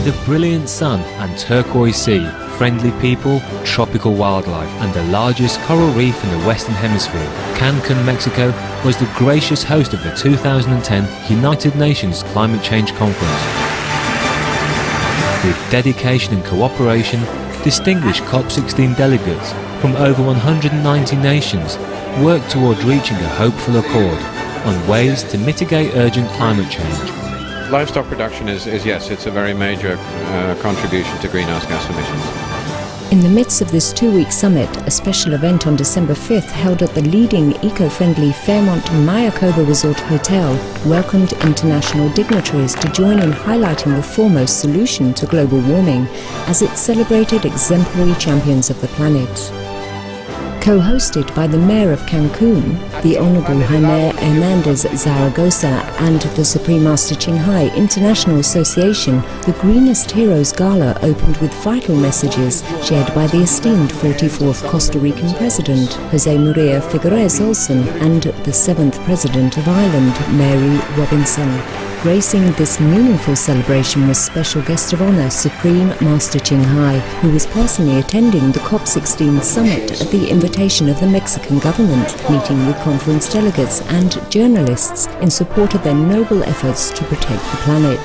of brilliant sun and turquoise sea, friendly people, tropical wildlife, and the largest coral reef in the Western Hemisphere, Cancun, Mexico was the gracious host of the 2010 United Nations Climate Change Conference. With dedication and cooperation, distinguished COP16 delegates from over 190 nations worked toward reaching a hopeful accord on ways to mitigate urgent climate change. Livestock production is yes, it's a very major contribution to greenhouse gas emissions. In the midst of this two-week summit, a special event on December 5th held at the leading eco-friendly Fairmont Mayakoba Resort Hotel welcomed international dignitaries to join in highlighting the foremost solution to global warming as it celebrated exemplary champions of the planet. Co-hosted by the Mayor of Cancun, the Honorable Jaime Hernandez Zaragoza, and the Supreme Master Ching Hai International Association, the Greenest Heroes Gala opened with vital messages shared by the esteemed 44th Costa Rican President, Jose Maria Figueres Olson, and the 7th President of Ireland, Mary Robinson. Gracing this meaningful celebration was special guest of honour Supreme Master Ching Hai, who was personally attending the COP16 summit at the invitation of the Mexican government, meeting with conference delegates and journalists in support of their noble efforts to protect the planet.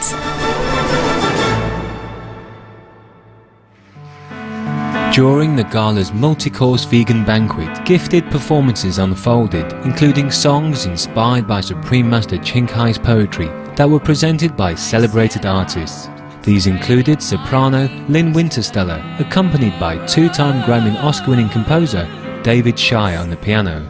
During the gala's multi-course vegan banquet, gifted performances unfolded, including songs inspired by Supreme Master Ching Hai's poetry that were presented by celebrated artists. These included soprano Lynn Wintersteller, accompanied by two-time Grammy and Oscar-winning composer David Shire on the piano,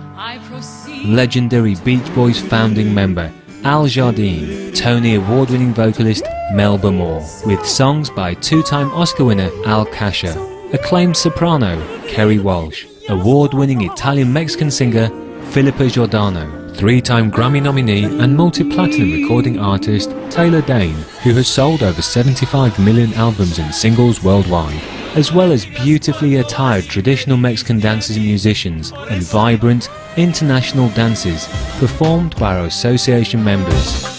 legendary Beach Boys founding member Al Jardine, Tony Award-winning vocalist Melba Moore, with songs by two-time Oscar winner Al Kasha, acclaimed soprano Kerry Walsh, award-winning Italian-Mexican singer Philippa Giordano, three-time Grammy nominee and multi-platinum recording artist Taylor Dane, who has sold over 75 million albums and singles worldwide, as well as beautifully attired traditional Mexican dancers and musicians, and vibrant international dances performed by our association members.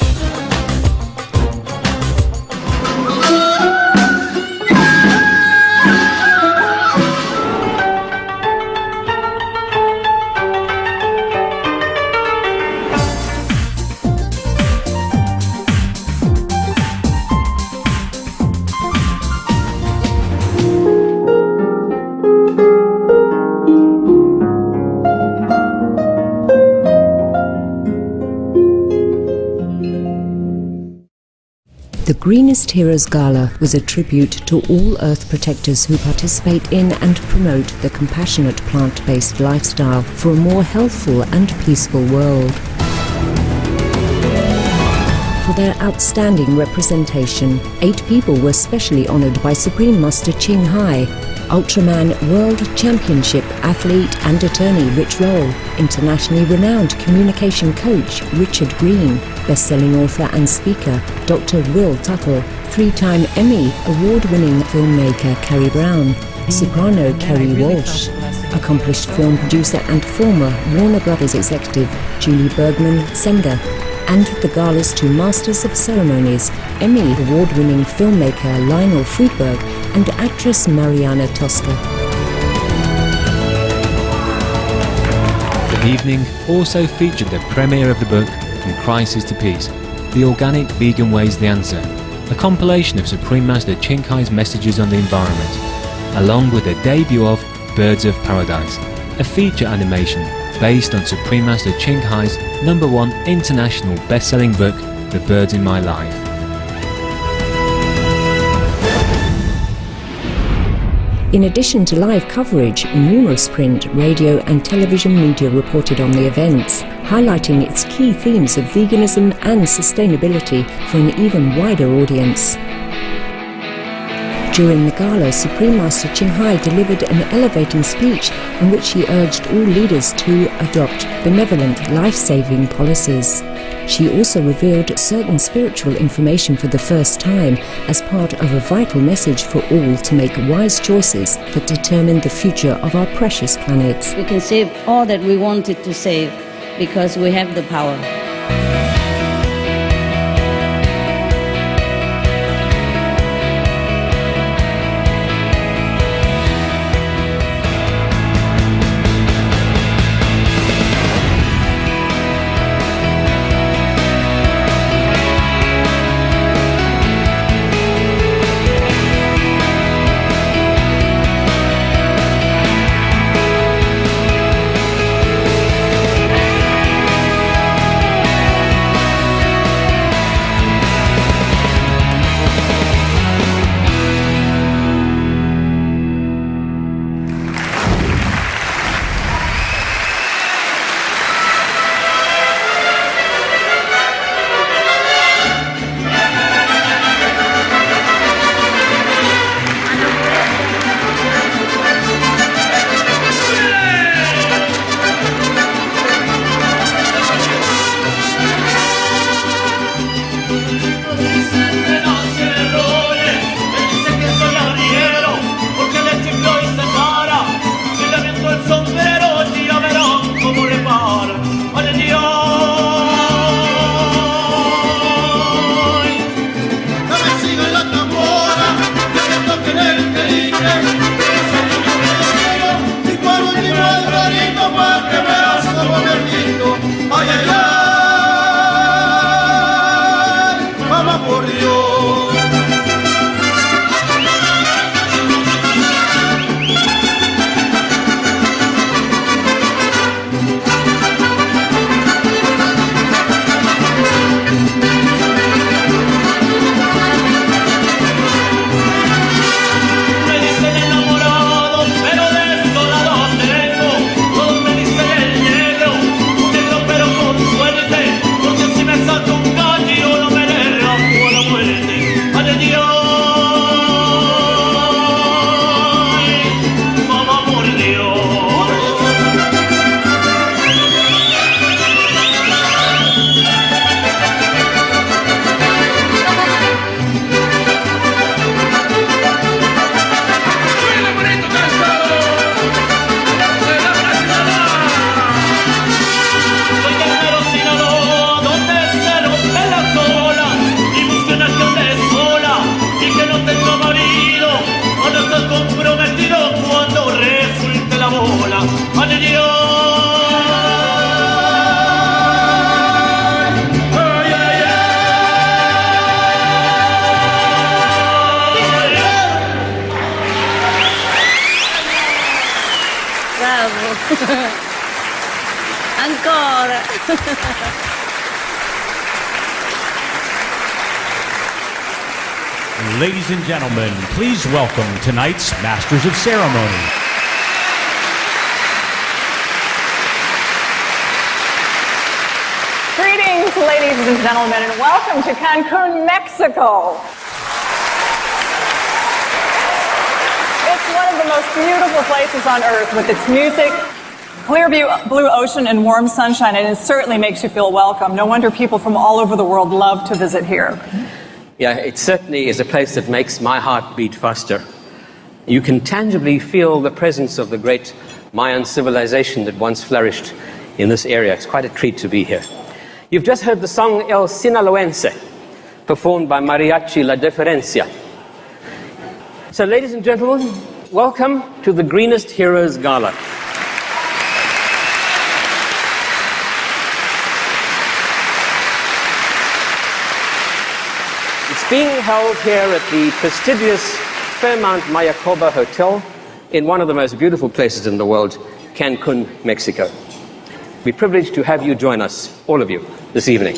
The Greenest Heroes Gala was a tribute to all Earth protectors who participate in and promote the compassionate plant-based lifestyle for a more healthful and peaceful world. For their outstanding representation, 8 people were specially honoured by Supreme Master Ching Hai, Ultraman World Championship athlete and attorney Rich Roll, internationally renowned communication coach Richard Green, best-selling author and speaker Dr. Will Tuttle, 3-time Emmy award-winning filmmaker Carrie Brown, soprano Kerry Walsh, accomplished film producer and former Warner Brothers executive Julie Bergman Senga, and the Gala's 2 Masters of Ceremonies, Emmy award-winning filmmaker Lionel Friedberg and actress Mariana Tosca. The evening also featured the premiere of the book From Crisis to Peace, The Organic Vegan Way's the Answer, a compilation of Supreme Master Ching Hai's messages on the environment, along with the debut of Birds of Paradise, a feature animation based on Supreme Master Ching Hai's #1 international best-selling book, The Birds in My Life. In addition to live coverage, numerous print, radio and television media reported on the events, highlighting its key themes of veganism and sustainability for an even wider audience. During the gala, Supreme Master Ching Hai delivered an elevating speech in which he urged all leaders to adopt benevolent, life-saving policies. She also revealed certain spiritual information for the first time as part of a vital message for all to make wise choices that determine the future of our precious planet. We can save all that we wanted to save because we have the power. Ancora. Ladies and gentlemen, please welcome tonight's Masters of Ceremony. Greetings, ladies and gentlemen, and welcome to Cancun, Mexico. It's one of the most beautiful places on earth with its music, clear blue ocean, and warm sunshine, and it certainly makes you feel welcome. No wonder people from all over the world love to visit here. Yeah, it certainly is a place that makes my heart beat faster. You can tangibly feel the presence of the great Mayan civilization that once flourished in this area. It's quite a treat to be here. You've just heard the song El Sinaloense, performed by Mariachi La Diferencia. So, ladies and gentlemen, welcome to the Greenest Heroes Gala. It's being held here at the prestigious Fairmont Mayakoba Hotel in one of the most beautiful places in the world, Cancun, Mexico. We're privileged to have you join us, all of you, this evening.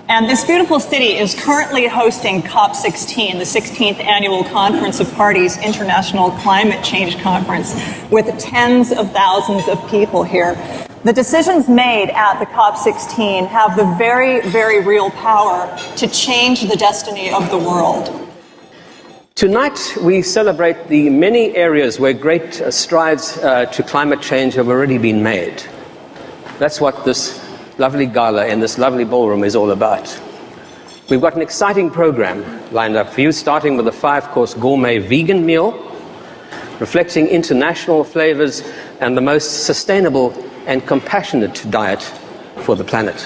And this beautiful city is currently hosting COP16, the 16th Annual Conference of Parties International Climate Change Conference, with tens of thousands of people here. The decisions made at the COP16 have the very, very real power to change the destiny of the world. Tonight, we celebrate the many areas where great strides to climate change have already been made. That's what this lovely gala in this lovely ballroom is all about. We've got an exciting program lined up for you, starting with a 5-course gourmet vegan meal, reflecting international flavors and the most sustainable and compassionate diet for the planet.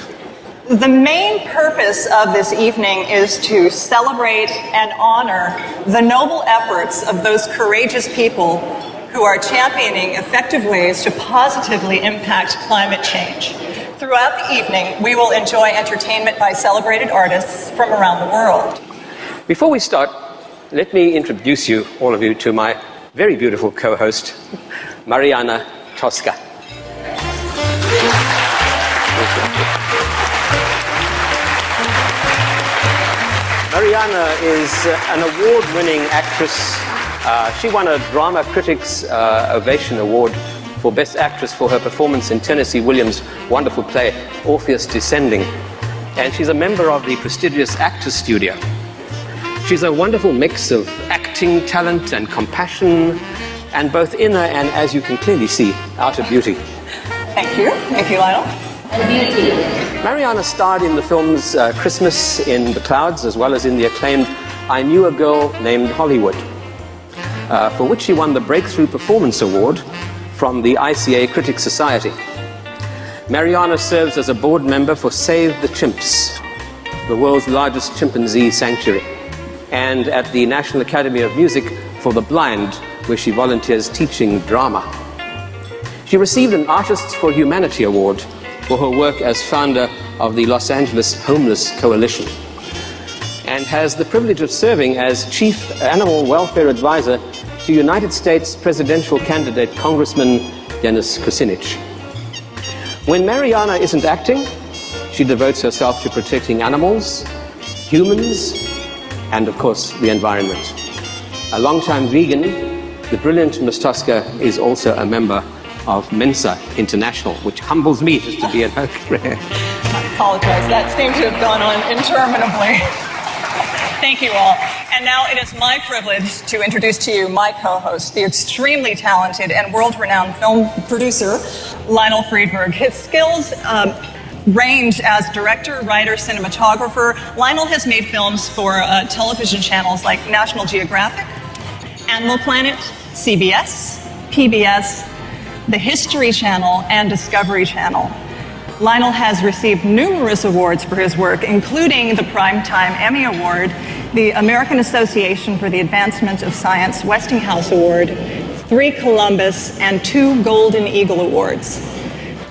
The main purpose of this evening is to celebrate and honor the noble efforts of those courageous people who are championing effective ways to positively impact climate change. Throughout the evening, we will enjoy entertainment by celebrated artists from around the world. Before we start, let me introduce you, all of you, to my very beautiful co-host, Mariana Tosca. Mariana is an award-winning actress. She won a Drama Critics Ovation Award for Best Actress for her performance in Tennessee Williams' wonderful play, Orpheus Descending. And she's a member of the prestigious Actors Studio. She's a wonderful mix of acting talent and compassion, and both inner and, as you can clearly see, outer beauty. Thank you. Thank you, Lionel. Mariana starred in the films Christmas in the Clouds, as well as in the acclaimed I Knew a Girl Named Hollywood, for which she won the Breakthrough Performance Award from the ICA Critics Society. Mariana serves as a board member for Save the Chimps, the world's largest chimpanzee sanctuary, and at the National Academy of Music for the Blind, where she volunteers teaching drama. She received an Artists for Humanity Award for her work as founder of the Los Angeles Homeless Coalition, and has the privilege of serving as Chief Animal Welfare Advisor to United States presidential candidate Congressman Dennis Kucinich. When Mariana isn't acting, she devotes herself to protecting animals, humans, and of course the environment. A longtime vegan, the brilliant Ms. Tosca is also a member of Mensa International, which humbles me just to be at her career. I apologize. That seemed to have gone on interminably. Thank you all. And now it is my privilege to introduce to you my co-host, the extremely talented and world-renowned film producer, Lionel Friedberg. His skills range as director, writer, cinematographer. Lionel has made films for television channels like National Geographic, Animal Planet, CBS, PBS, the History Channel, and Discovery Channel. Lionel has received numerous awards for his work, including the Primetime Emmy Award, the American Association for the Advancement of Science Westinghouse Award, 3 Columbus, and 2 Golden Eagle Awards.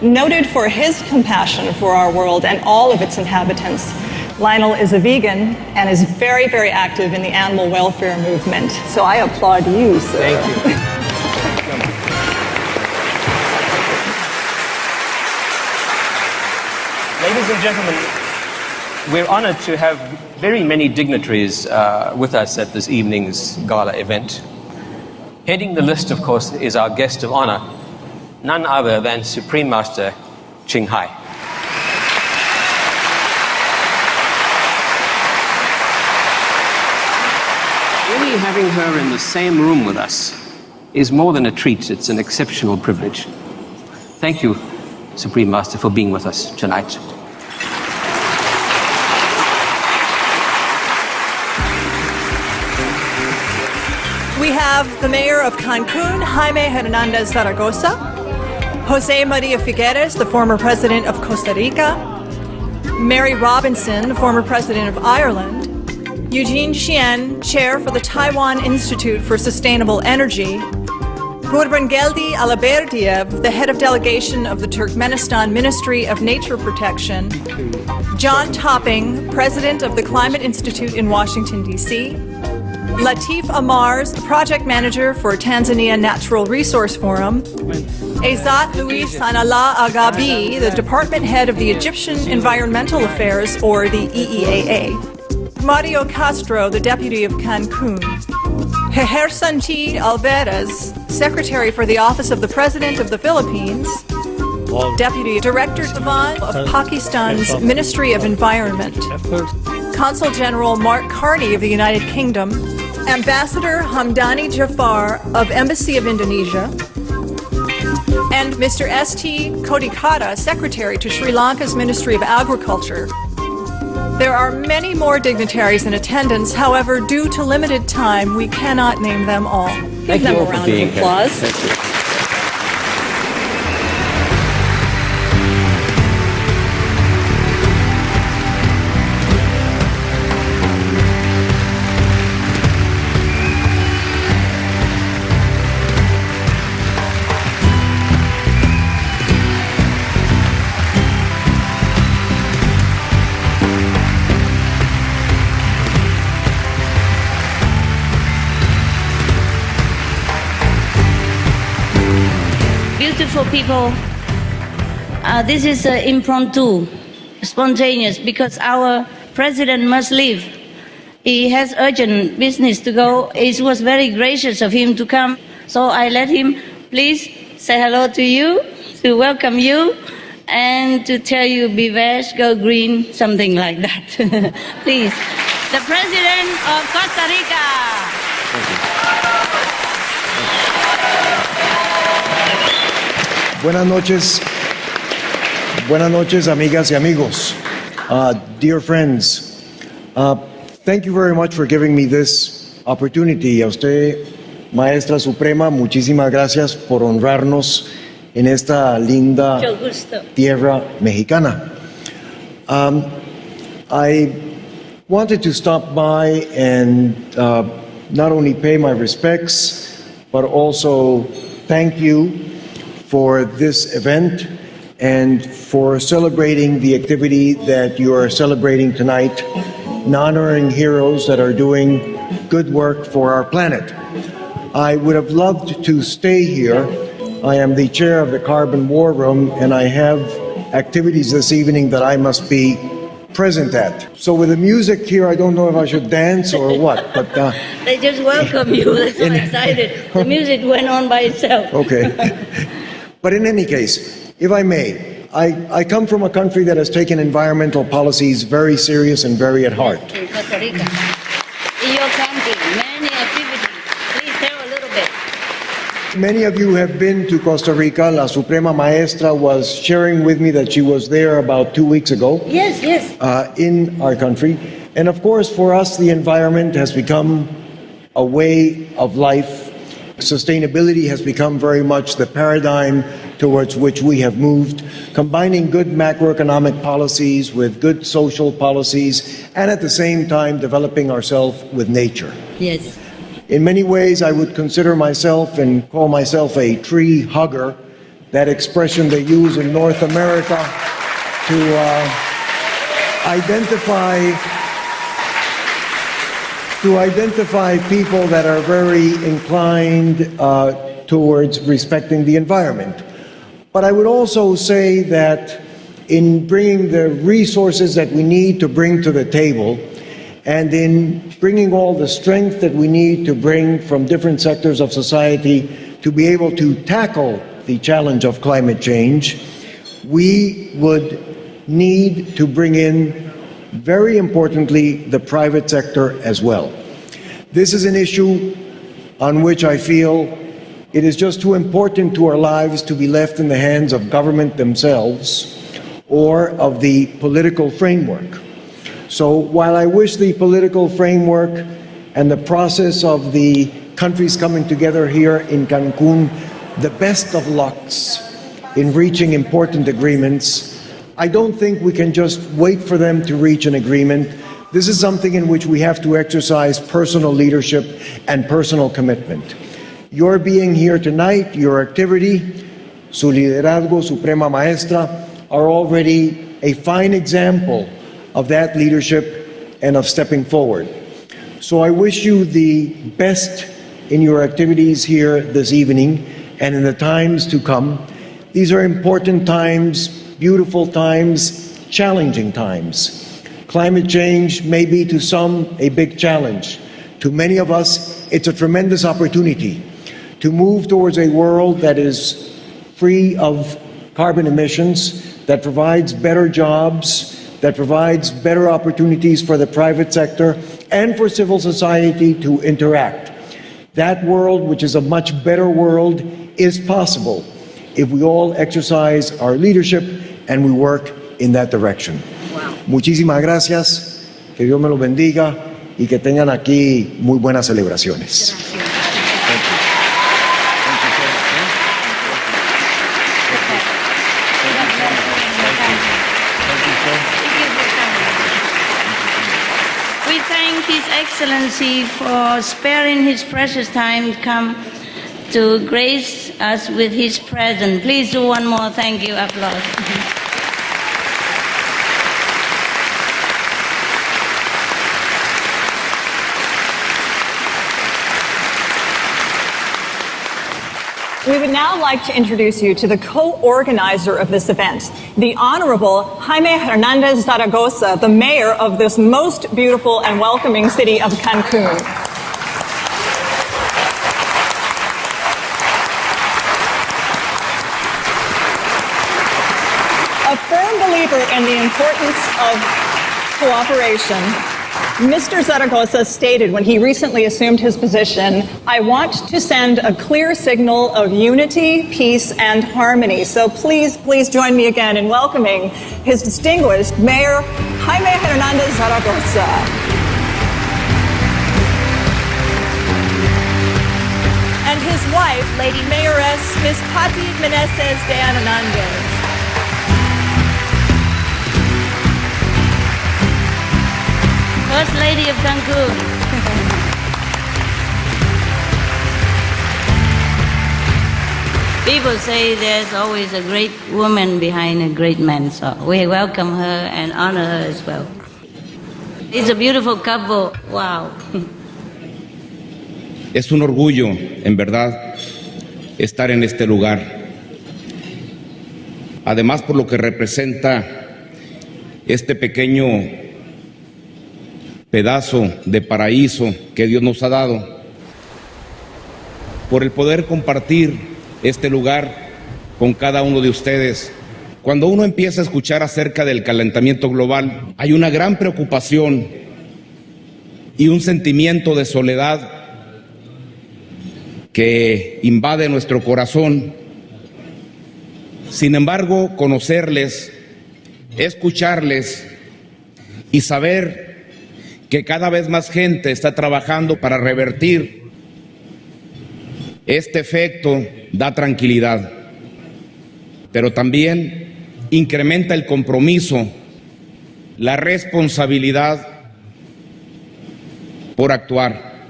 Noted for his compassion for our world and all of its inhabitants, Lionel is a vegan and is very, very active in the animal welfare movement. So I applaud you, sir. Thank you. Ladies and gentlemen, we're honored to have very many dignitaries with us at this evening's gala event. Heading the list, of course, is our guest of honor, none other than Supreme Master Ching Hai. Really having her in the same room with us is more than a treat, it's an exceptional privilege. Thank you, Supreme Master, for being with us tonight. We have the mayor of Cancun, Jaime Hernandez Zaragoza, Jose Maria Figueres, the former president of Costa Rica, Mary Robinson, the former president of Ireland, Eugene Xian, chair for the Taiwan Institute for Sustainable Energy, Gurbangeldi Alaberdiev, the head of delegation of the Turkmenistan Ministry of Nature Protection, John Topping, president of the Climate Institute in Washington, D.C., Latif Amars, the project manager for Tanzania Natural Resource Forum, Ezat Luis Sanallah Agabi, the department head of the Egyptian Environmental Affairs, or the EEAA, Mario Castro, the deputy of Cancun, Hehersanti Alvarez, secretary for the Office of the President of the Philippines, Deputy Director Divan of Pakistan's Ministry of Environment, Consul General Mark Carney of the United Kingdom, Ambassador Hamdani Jafar of Embassy of Indonesia, and Mr. S.T. Kodikata, Secretary to Sri Lanka's Ministry of Agriculture. There are many more dignitaries in attendance. However, due to limited time, we cannot name them all. Thank you all for being here. Thank you. Beautiful people, this is impromptu, spontaneous, because our president must leave. He has urgent business to go. It was very gracious of him to come, so I let him please say hello to you, to welcome you, and to tell you, be veg, go green, something like that. Please, the president of Costa Rica. Thank you. Buenas noches, amigas y amigos. Dear friends, thank you very much for giving me this opportunity. A usted, Maestra Suprema, muchísimas gracias por honrarnos en esta linda tierra mexicana. I wanted to stop by and not only pay my respects, but also thank you for this event and for celebrating the activity that you are celebrating tonight, and honoring heroes that are doing good work for our planet. I would have loved to stay here. I am the chair of the Carbon War Room, and I have activities this evening that I must be present at. So with the music here, I don't know if I should dance or what, but... They just welcome you. They're so excited. The music went on by itself. Okay. But in any case, if I may, I come from a country that has taken environmental policies very serious and very at heart. In Costa Rica. In your country, many activities. Please tell a little bit. Many of you have been to Costa Rica. La Suprema Maestra was sharing with me that she was there about 2 weeks ago. Yes, yes. In our country. And of course, for us, the environment has become a way of life. Sustainability has become very much the paradigm towards which we have moved, combining good macroeconomic policies with good social policies, and at the same time developing ourselves with nature. Yes. In many ways, I would consider myself and call myself a tree hugger, that expression they use in North America to identify people that are very inclined towards respecting the environment. But I would also say that in bringing the resources that we need to bring to the table, and in bringing all the strength that we need to bring from different sectors of society to be able to tackle the challenge of climate change, we would need to bring in, very importantly, the private sector as well. This is an issue on which I feel it is just too important to our lives to be left in the hands of government themselves or of the political framework. So while I wish the political framework and the process of the countries coming together here in Cancun the best of lucks in reaching important agreements, I don't think we can just wait for them to reach an agreement. This is something in which we have to exercise personal leadership and personal commitment. Your being here tonight, your activity, su liderazgo, Suprema Maestra, are already a fine example of that leadership and of stepping forward. So I wish you the best in your activities here this evening and in the times to come. These are important times, beautiful times, challenging times. Climate change may be to some a big challenge. To many of us, it's a tremendous opportunity to move towards a world that is free of carbon emissions, that provides better jobs, that provides better opportunities for the private sector and for civil society to interact. That world, which is a much better world, is possible if we all exercise our leadership and we work in that direction. Wow. Muchísimas gracias, que Dios me los bendiga y que tengan aquí muy buenas celebraciones. We thank His Excellency for sparing his precious time to come to grace us with his presence. Please do one more thank you applause. We would now like to introduce you to the co-organizer of this event, the Honorable Jaime Hernandez Zaragoza, the mayor of this most beautiful and welcoming city of Cancun. A firm believer in the importance of cooperation, Mr. Zaragoza stated when he recently assumed his position, "I want to send a clear signal of unity, peace, and harmony." So please join me again in welcoming his distinguished Mayor Jaime Hernandez Zaragoza. And his wife, Lady Mayoress Ms. Pati Meneses de Hernandez. First Lady of Cancun. People say there's always a great woman behind a great man, so we welcome her and honor her as well. It's a beautiful couple. Wow. Es un orgullo, en verdad, estar en este lugar. Además, por lo que representa este pequeño pedazo de paraíso que Dios nos ha dado, por el poder compartir este lugar con cada uno de ustedes. Cuando uno empieza a escuchar acerca del calentamiento global, hay una gran preocupación y un sentimiento de soledad que invade nuestro corazón. Sin embargo, conocerles, escucharles y saber que cada vez más gente está trabajando para revertir este efecto da tranquilidad, pero también incrementa el compromiso, la responsabilidad por actuar.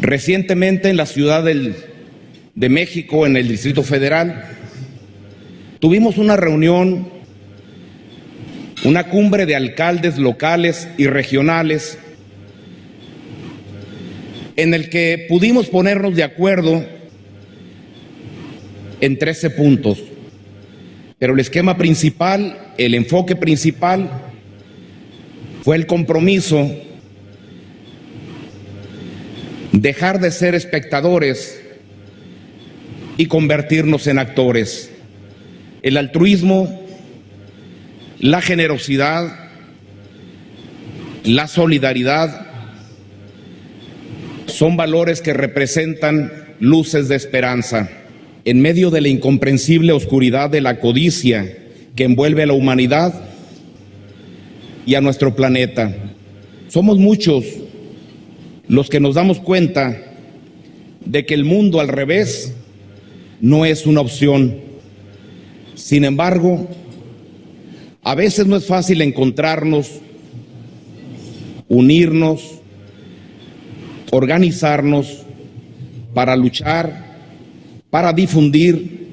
Recientemente en la Ciudad de México, en el Distrito Federal, tuvimos una reunión, una cumbre de alcaldes locales y regionales en el que pudimos ponernos de acuerdo en 13 puntos. Pero el esquema principal, el enfoque principal, fue el compromiso dejar de ser espectadores y convertirnos en actores. El altruismo, la generosidad, la solidaridad son valores que representan luces de esperanza en medio de la incomprensible oscuridad de la codicia que envuelve a la humanidad y a nuestro planeta. Somos muchos los que nos damos cuenta de que el mundo al revés no es una opción. Sin embargo, a veces no es fácil encontrarnos, unirnos, organizarnos para luchar, para difundir,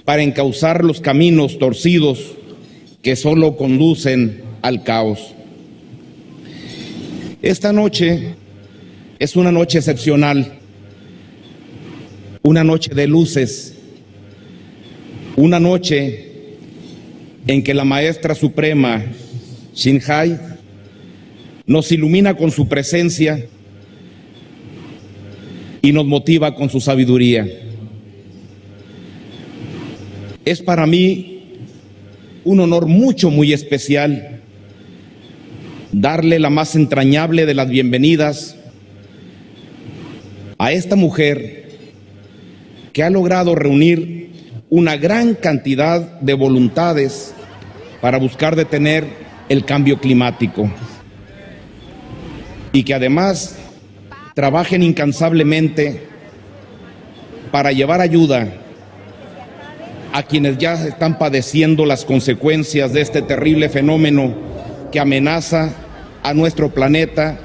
para encauzar los caminos torcidos que solo conducen al caos. Esta noche es una noche excepcional, una noche de luces, una noche en que la Maestra Suprema, Shinhai, nos ilumina con su presencia y nos motiva con su sabiduría. Es para mí un honor muy especial darle la más entrañable de las bienvenidas a esta mujer que ha logrado reunir una gran cantidad de voluntades para buscar detener el cambio climático y que además trabajen incansablemente para llevar ayuda a quienes ya están padeciendo las consecuencias de este terrible fenómeno que amenaza a nuestro planeta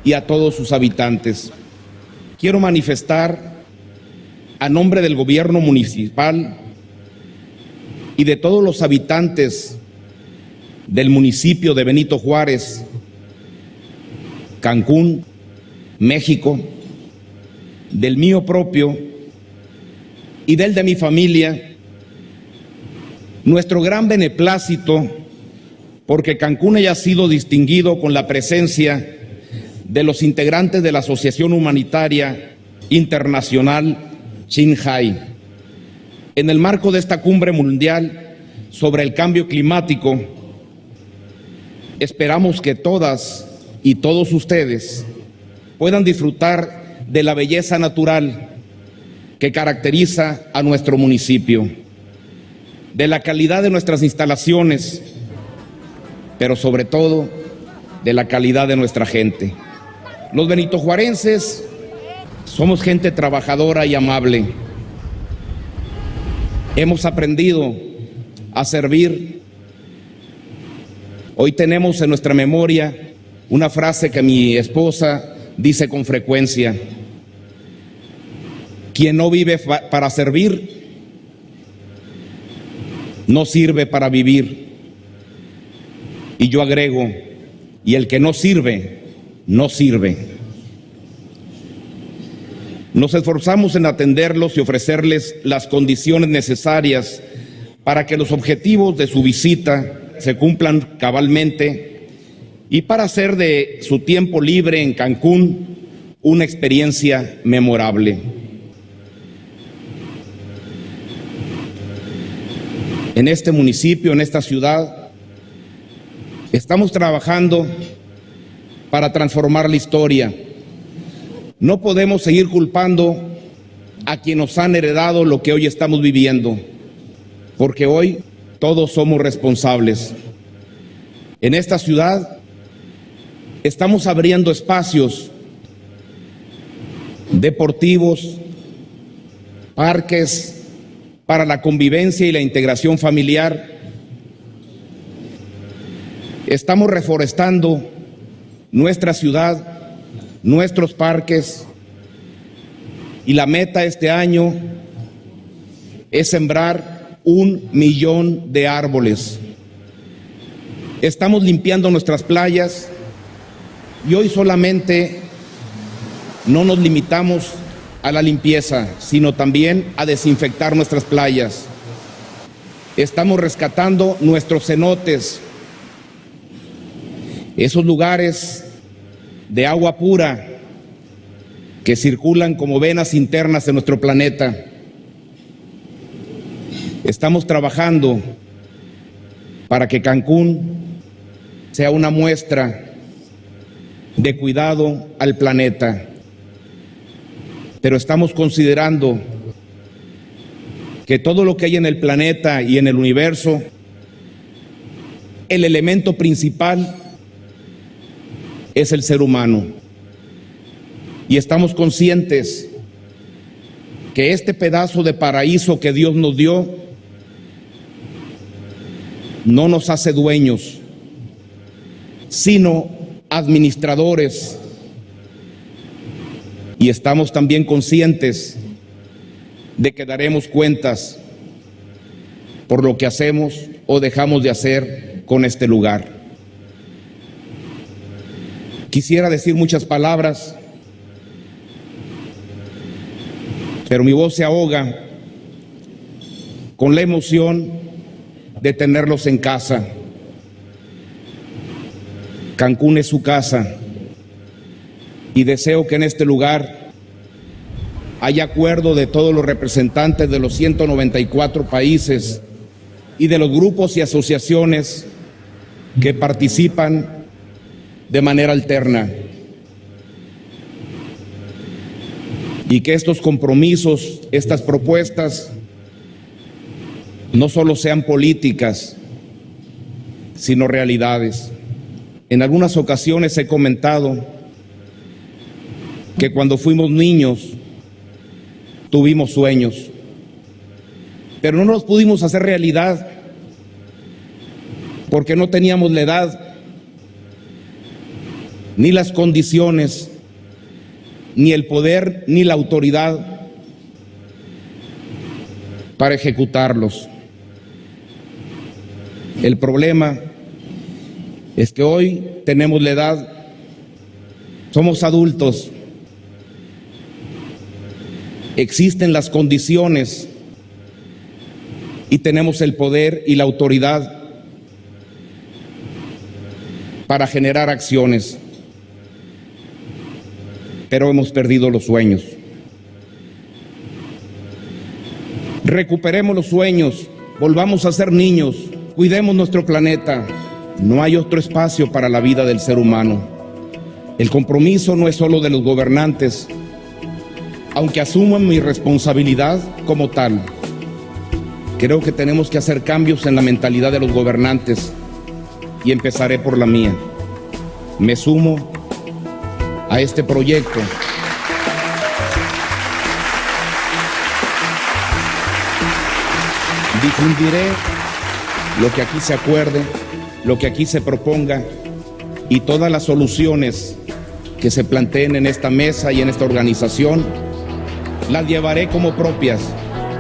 y a todos sus habitantes. Quiero manifestar a nombre del gobierno municipal y de todos los habitantes del municipio de Benito Juárez, Cancún, México, del mío propio y del de mi familia, nuestro gran beneplácito porque Cancún haya sido distinguido con la presencia de los integrantes de la Asociación Humanitaria Internacional Shinhai. En el marco de esta cumbre mundial sobre el cambio climático, esperamos que todas y todos ustedes puedan disfrutar de la belleza natural que caracteriza a nuestro municipio, de la calidad de nuestras instalaciones, pero sobre todo de la calidad de nuestra gente. Los benitojuarenses somos gente trabajadora y amable. Hemos aprendido a servir. Hoy tenemos en nuestra memoria una frase que mi esposa dice con frecuencia: quien no vive para servir, no sirve para vivir. Y yo agrego, y el que no sirve, no sirve. Nos esforzamos en atenderlos y ofrecerles las condiciones necesarias para que los objetivos de su visita se cumplan cabalmente y para hacer de su tiempo libre en Cancún una experiencia memorable. En este municipio, en esta ciudad, estamos trabajando para transformar la historia. No podemos seguir culpando a quienes nos han heredado lo que hoy estamos viviendo, porque hoy todos somos responsables. En esta ciudad estamos abriendo espacios deportivos, parques para la convivencia y la integración familiar. Estamos reforestando nuestra ciudad, nuestros parques, Y la meta este año es sembrar 1 millón de árboles. Estamos limpiando nuestras playas y hoy solamente no nos limitamos a la limpieza, sino también a desinfectar nuestras playas. Estamos rescatando nuestros cenotes, esos lugares de agua pura que circulan como venas internas de nuestro planeta. Estamos trabajando para que Cancún sea una muestra de cuidado al planeta. Pero estamos considerando que todo lo que hay en el planeta y en el universo, el elemento principal es el ser humano. Y estamos conscientes que este pedazo de paraíso que Dios nos dio no nos hace dueños, sino administradores. Y estamos también conscientes de que daremos cuentas por lo que hacemos o dejamos de hacer con este lugar. Quisiera decir muchas palabras, pero mi voz se ahoga con la emoción de tenerlos en casa. Cancún es su casa y deseo que en este lugar haya acuerdo de todos los representantes de los 194 países y de los grupos y asociaciones que participan de manera alterna. Y que estos compromisos, estas propuestas, no solo sean políticas, sino realidades. En algunas ocasiones he comentado que cuando fuimos niños tuvimos sueños, pero no los pudimos hacer realidad porque no teníamos la edad ni las condiciones, ni el poder, ni la autoridad para ejecutarlos. El problema es que hoy tenemos la edad, somos adultos, existen las condiciones y tenemos el poder y la autoridad para generar acciones, pero hemos perdido los sueños. Recuperemos los sueños, volvamos a ser niños, cuidemos nuestro planeta. No hay otro espacio para la vida del ser humano. El compromiso no es solo de los gobernantes, aunque asuman mi responsabilidad como tal. Creo que tenemos que hacer cambios en la mentalidad de los gobernantes y empezaré por la mía. Me sumo a este proyecto. Difundiré lo que aquí se acuerde, lo que aquí se proponga y todas las soluciones que se planteen en esta mesa y en esta organización, las llevaré como propias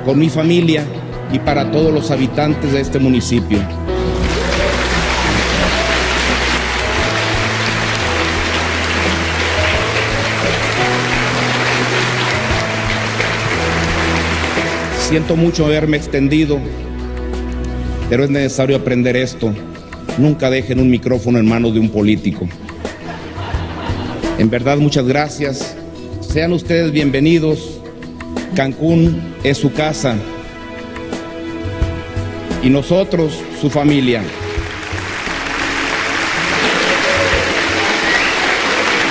con mi familia y para todos los habitantes de este municipio. Siento mucho haberme extendido, pero es necesario aprender esto. Nunca dejen un micrófono en manos de un político. En verdad, muchas gracias. Sean ustedes bienvenidos. Cancún es su casa y nosotros su familia.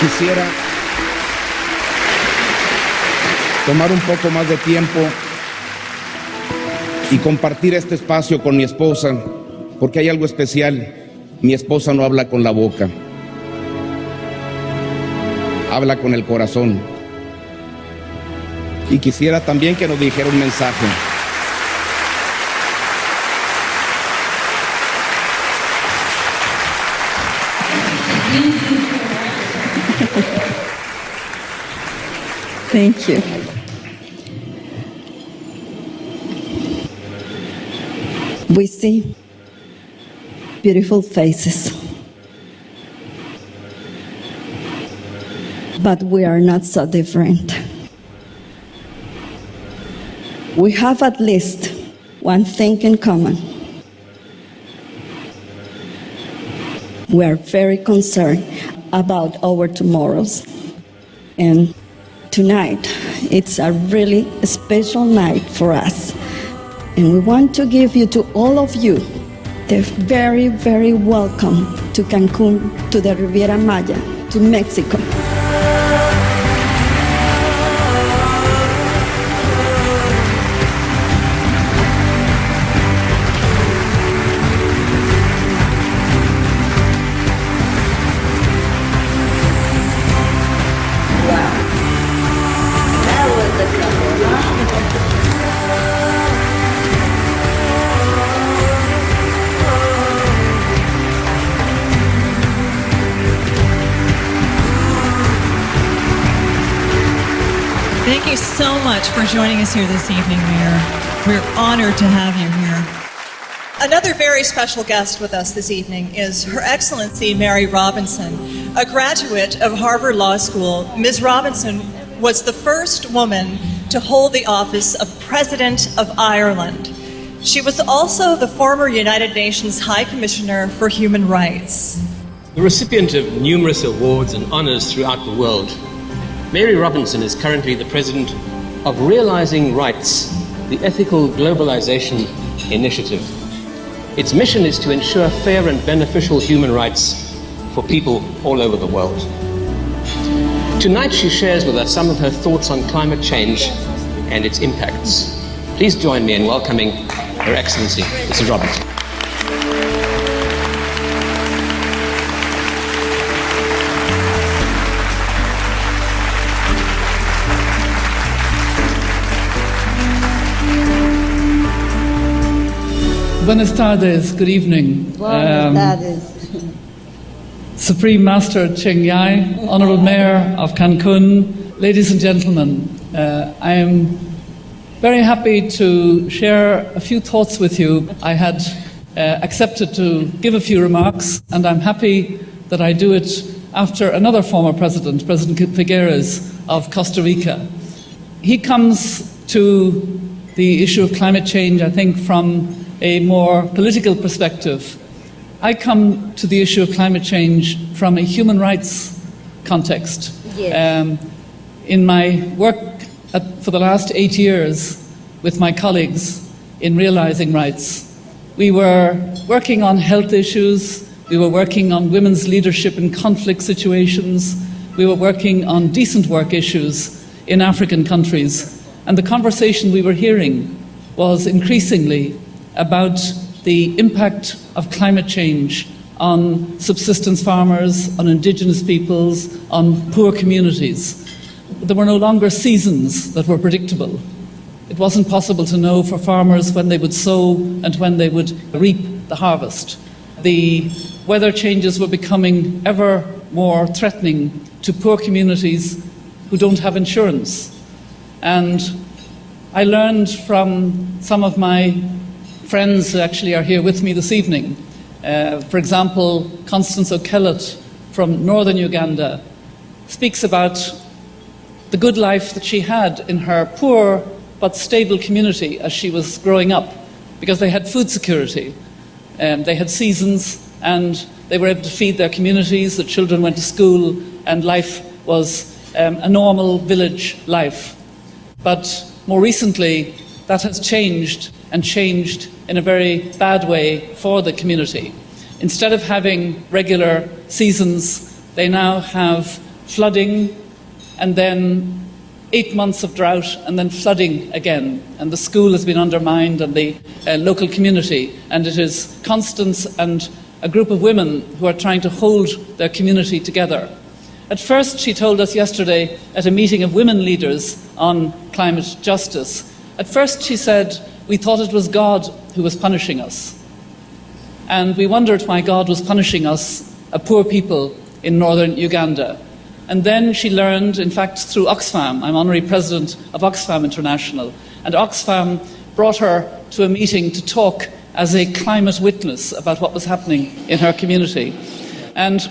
Quisiera tomar un poco más de tiempo y compartir este espacio con mi esposa, porque hay algo especial. Mi esposa no habla con la boca, habla con el corazón. Y quisiera también que nos dijera un mensaje. Thank you. We see beautiful faces, but we are not so different. We have at least one thing in common. We are very concerned about our tomorrows. And tonight, it's a really special night for us. And we want to give you, to all of you, the very, very welcome to Cancun, to the Riviera Maya, to Mexico. Thank you so much for joining us here this evening, Mayor. We're honored to have you here. Another very special guest with us this evening is Her Excellency Mary Robinson, a graduate of Harvard Law School. Ms. Robinson was the first woman to hold the office of President of Ireland. She was also the former United Nations High Commissioner for Human Rights. The recipient of numerous awards and honors throughout the world, Mary Robinson is currently the president of Realizing Rights, the Ethical Globalization Initiative. Its mission is to ensure fair and beneficial human rights for people all over the world. Tonight she shares with us some of her thoughts on climate change and its impacts. Please join me in welcoming Her Excellency, Mrs. Robinson. Buenas tardes, good evening. Buenas tardes. Supreme Master Cheng Yai, Honorable Mayor of Cancun, ladies and gentlemen, I am very happy to share a few thoughts with you. I had accepted to give a few remarks, and I'm happy that I do it after another former president, President Figueres of Costa Rica. He comes to the issue of climate change, I think, from a more political perspective. I come to the issue of climate change from a human rights context. Yes. In my work for the last 8 years with my colleagues in Realizing Rights, we were working on health issues, we were working on women's leadership in conflict situations, we were working on decent work issues in African countries. And the conversation we were hearing was increasingly about the impact of climate change on subsistence farmers, on indigenous peoples, on poor communities. There were no longer seasons that were predictable. It wasn't possible to know for farmers when they would sow and when they would reap the harvest. The weather changes were becoming ever more threatening to poor communities who don't have insurance. And I learned from some of my friends who actually are here with me this evening. For example, Constance O'Kellett from northern Uganda speaks about the good life that she had in her poor but stable community as she was growing up, because they had food security. They had seasons and they were able to feed their communities, the children went to school, and life was a normal village life. But more recently, that has changed, and changed in a very bad way for the community. Instead of having regular seasons, they now have flooding, and then 8 months of drought, and then flooding again. And the school has been undermined, and the local community. And it is Constance and a group of women who are trying to hold their community together. At first, she told us yesterday at a meeting of women leaders on climate justice, at first she said, we thought it was God who was punishing us. And we wondered why God was punishing us, a poor people in northern Uganda. And then she learned, in fact, through Oxfam. I'm honorary president of Oxfam International. And Oxfam brought her to a meeting to talk as a climate witness about what was happening in her community. And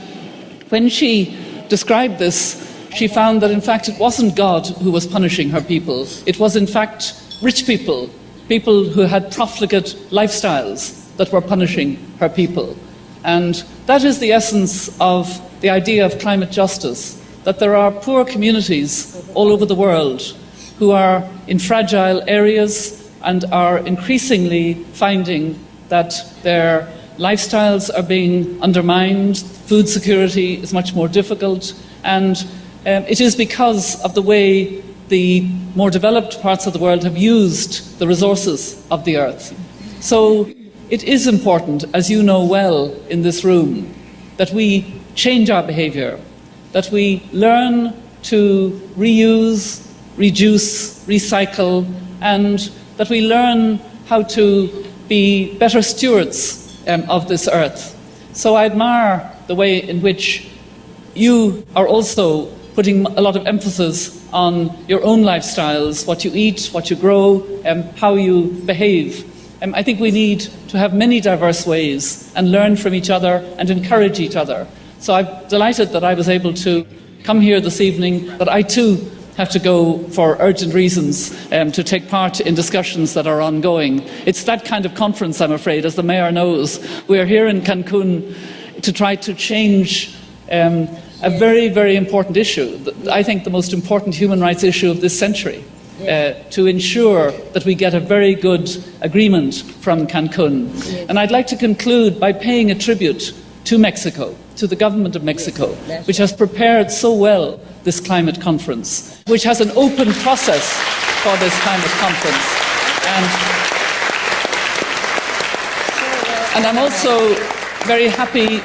when she described this, she found that in fact it wasn't God who was punishing her people. It was in fact rich people, people who had profligate lifestyles, that were punishing her people. And that is the essence of the idea of climate justice, that there are poor communities all over the world who are in fragile areas and are increasingly finding that their lifestyles are being undermined, food security is much more difficult, and it is because of the way the more developed parts of the world have used the resources of the earth. So it is important, as you know well in this room, that we change our behaviour, that we learn to reuse, reduce, recycle, and that we learn how to be better stewards of this earth. So I admire the way in which you are also putting a lot of emphasis on your own lifestyles, what you eat, what you grow, how you behave. I think we need to have many diverse ways and learn from each other and encourage each other. So I'm delighted that I was able to come here this evening, but I too have to go for urgent reasons to take part in discussions that are ongoing. It's that kind of conference, I'm afraid, as the Mayor knows. We're here in Cancun to try to change a very, very important issue. I think the most important human rights issue of this century. To ensure that we get a very good agreement from Cancun. And I'd like to conclude by paying a tribute to Mexico, to the government of Mexico, which has prepared so well this climate conference, which has an open process for this climate conference. And I'm also very happy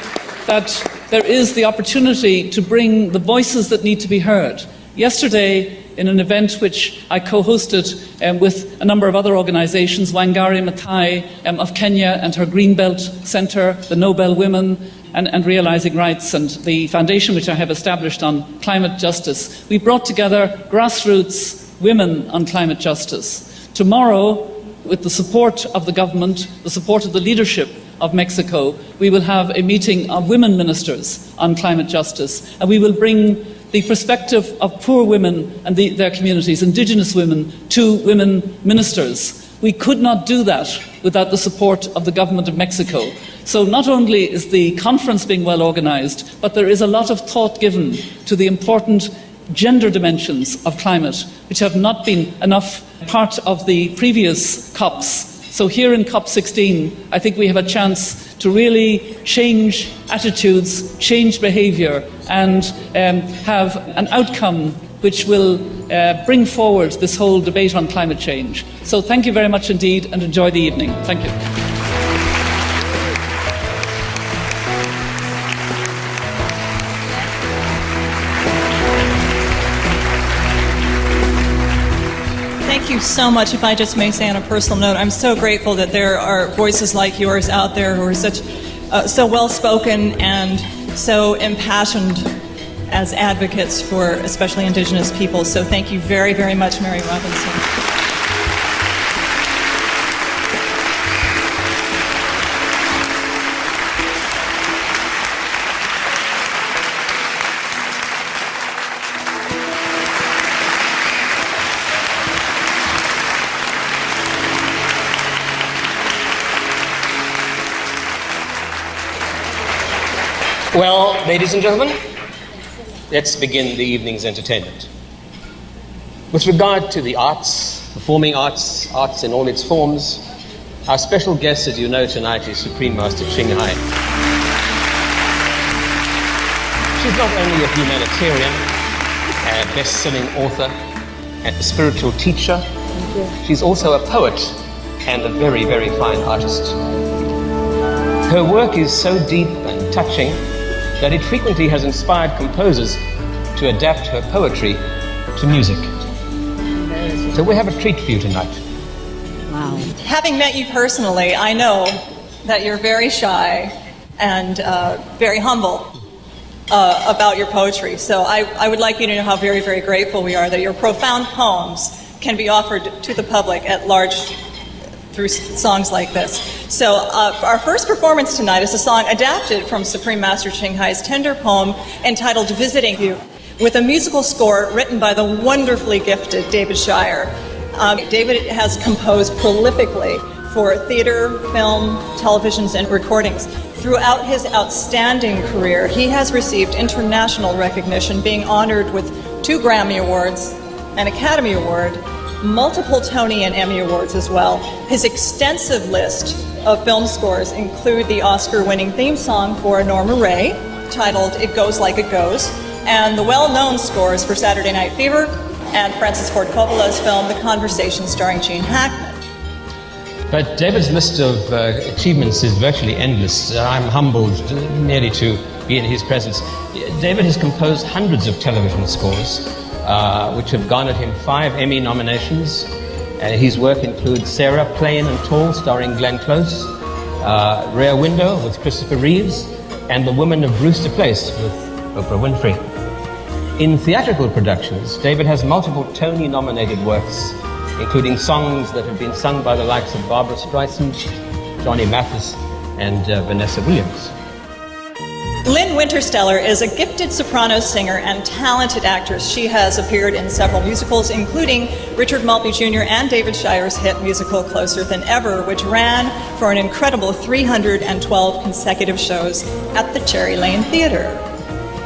that there is the opportunity to bring the voices that need to be heard. Yesterday, in an event which I co-hosted with a number of other organisations, Wangari Maathai of Kenya and her Greenbelt Centre, the Nobel Women and Realising Rights, and the foundation which I have established on climate justice, we brought together grassroots women on climate justice. Tomorrow, with the support of the government, the support of the leadership of Mexico, we will have a meeting of women ministers on climate justice, and we will bring the perspective of poor women and their communities, indigenous women, to women ministers. We could not do that without the support of the government of Mexico. So not only is the conference being well organised, but there is a lot of thought given to the important gender dimensions of climate, which have not been enough part of the previous COPs. So here in COP16, I think we have a chance to really change attitudes, change behaviour, and have an outcome which will bring forward this whole debate on climate change. So thank you very much indeed, and enjoy the evening. Thank you. Thank you so much. If I just may say on a personal note, I'm so grateful that there are voices like yours out there who are so well-spoken and so impassioned as advocates for especially Indigenous people. So thank you very, very much, Mary Robinson. Well, ladies and gentlemen, let's begin the evening's entertainment. With regard to the arts, performing arts, arts in all its forms, our special guest, as you know tonight, is Supreme Master Ching Hai. She's not only a humanitarian, a best-selling author, and a spiritual teacher, she's also a poet and a very, very fine artist. Her work is so deep and touching that it frequently has inspired composers to adapt her poetry to music. So we have a treat for you tonight. Wow. Having met you personally, I know that you're very shy and very humble about your poetry. So I would like you to know how very, very grateful we are that your profound poems can be offered to the public at large through songs like this. So our first performance tonight is a song adapted from Supreme Master Ching Hai's tender poem entitled Visiting You, with a musical score written by the wonderfully gifted David Shire. David has composed prolifically for theater, film, televisions, and recordings. Throughout his outstanding career, he has received international recognition, being honored with 2 Grammy Awards, an Academy Award, multiple Tony and Emmy Awards as well. His extensive list of film scores include the Oscar-winning theme song for Norma Ray, titled It Goes Like It Goes, and the well-known scores for Saturday Night Fever and Francis Ford Coppola's film The Conversation starring Gene Hackman. But David's list of achievements is virtually endless. I'm humbled merely to be in his presence. David has composed hundreds of television scores, which have garnered him 5 Emmy nominations. His work includes Sarah, Plain and Tall, starring Glenn Close, Rear Window with Christopher Reeves, and The Woman of Brewster Place with Oprah Winfrey. In theatrical productions, David has multiple Tony-nominated works, including songs that have been sung by the likes of Barbra Streisand, Johnny Mathis, and Vanessa Williams. Lynn Wintersteller is a gifted soprano singer and talented actress. She has appeared in several musicals, including Richard Maltby Jr. and David Shire's hit musical Closer Than Ever, which ran for an incredible 312 consecutive shows at the Cherry Lane Theatre.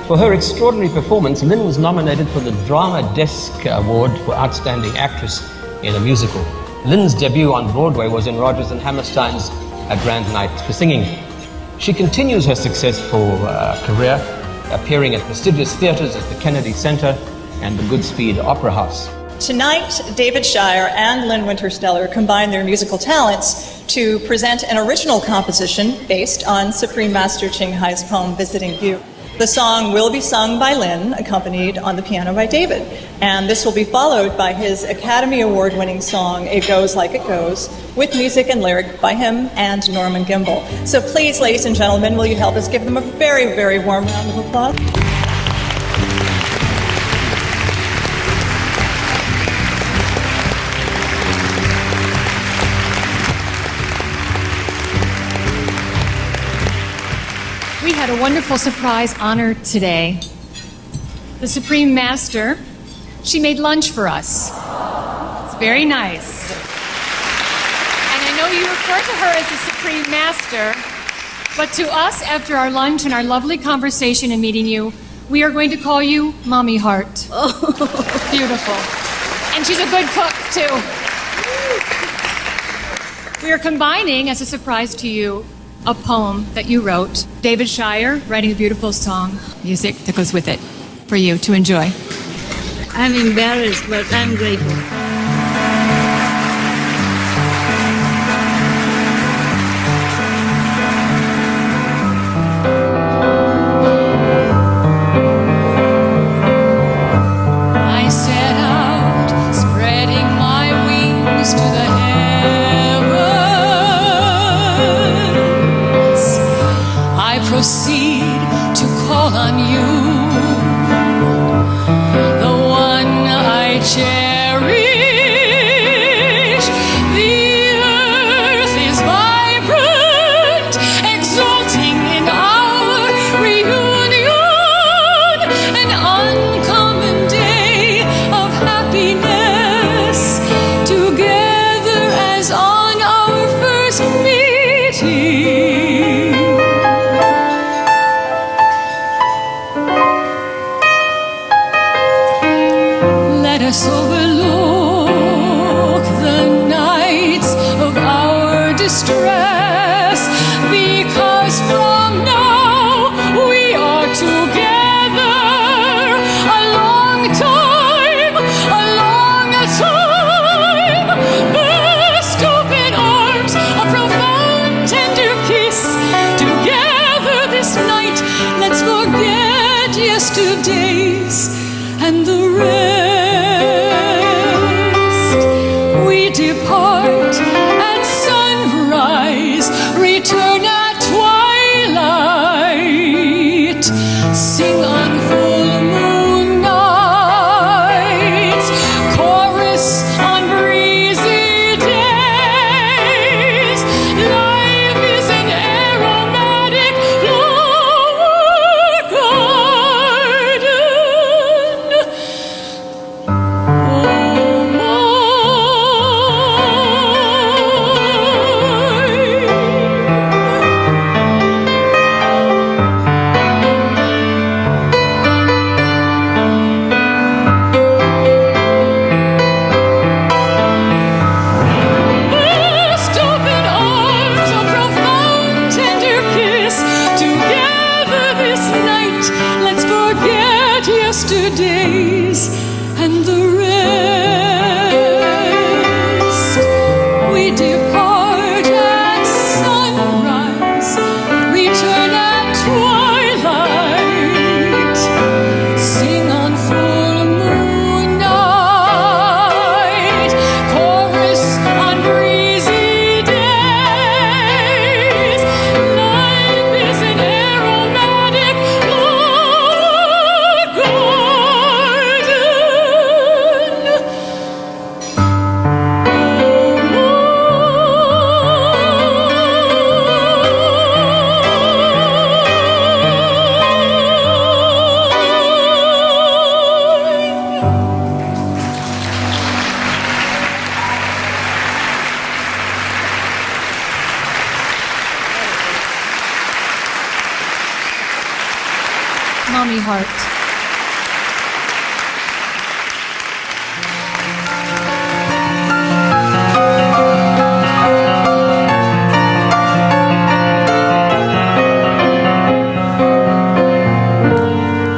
For her extraordinary performance, Lynn was nominated for the Drama Desk Award for Outstanding Actress in a Musical. Lynn's debut on Broadway was in Rodgers and Hammerstein's A Grand Night for Singing. She continues her successful career, appearing at prestigious theaters at the Kennedy Center and the Goodspeed Opera House. Tonight, David Shire and Lynn Wintersteller combine their musical talents to present an original composition based on Supreme Master Ching Hai's poem, Visiting You. The song will be sung by Lynn, accompanied on the piano by David. And this will be followed by his Academy Award-winning song, It Goes Like It Goes, with music and lyric by him and Norman Gimbel. So please, ladies and gentlemen, will you help us give them a very, very warm round of applause? We had a wonderful surprise honor today. The Supreme Master, she made lunch for us. It's very nice. And I know you refer to her as the Supreme Master, but to us, after our lunch and our lovely conversation and meeting you, we are going to call you Mommy Heart. Oh. Beautiful. And she's a good cook, too. We are combining, as a surprise to you, a poem that you wrote. David Shire writing a beautiful song, music that goes with it, for you to enjoy. I'm embarrassed, but I'm grateful. I set out, spreading my wings to the proceed to call on you, the one I cherish. The earth is vibrant, exulting in our reunion, an uncommon day of happiness, together as on our first meeting. Let us overlook the nights of our distress, because from now we are together a long time, a long time. Burst open arms, a profound tender kiss. Together this night, let's forget yesterdays and the rest. We depart at sunrise, return at twilight, sing on full moon nights, chorus on breezy days. Tommy Hart.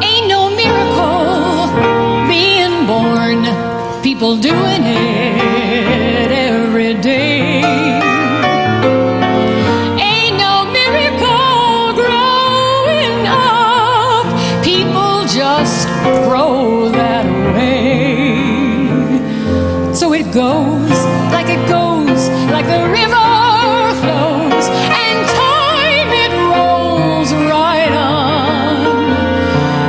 Ain't no miracle being born, people doing it every day. Ain't no miracle growing up, people just grow that way. So it goes, like the river flows, and time it rolls right on.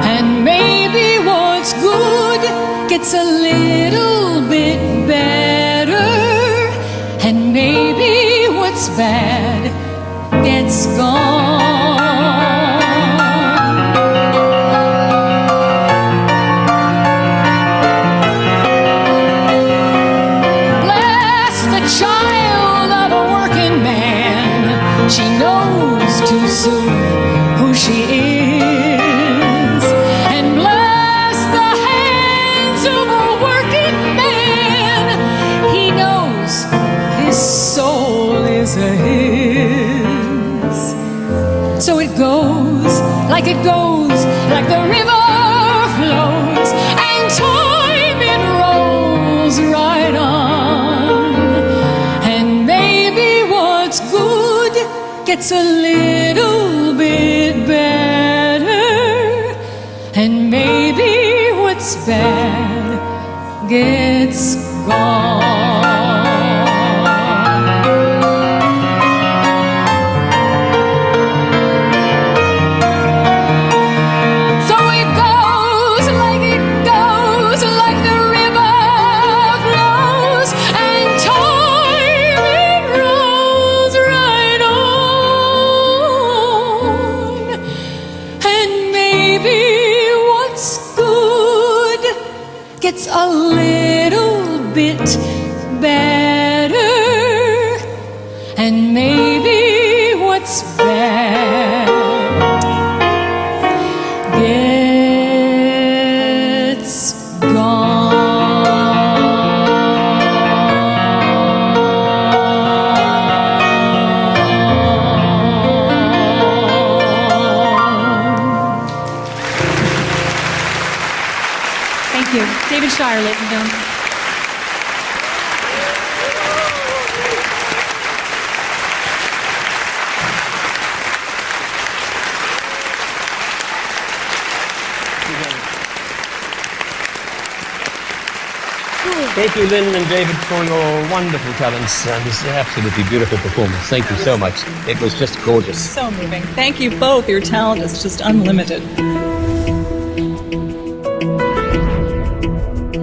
And maybe what's good gets a little bit better, and maybe what's bad gets gone. Bless the child of a working man, she knows too soon who she is. And bless the hands of a working man, he knows his soul is a his. So it goes, like the river flows, and time it rolls right on. And maybe what's good gets a little bit better, and maybe what's bad gets gone. So it goes, like the river flows, and time it rolls right on. And maybe what's good gets a little bit better, and maybe what's bad gets gone. Thank you. David Shire, ladies and gentlemen. Thank you, Lynn and David, for your wonderful talents and this absolutely beautiful performance. Thank you so much. It was just gorgeous. So moving. Thank you both. Your talent is just unlimited.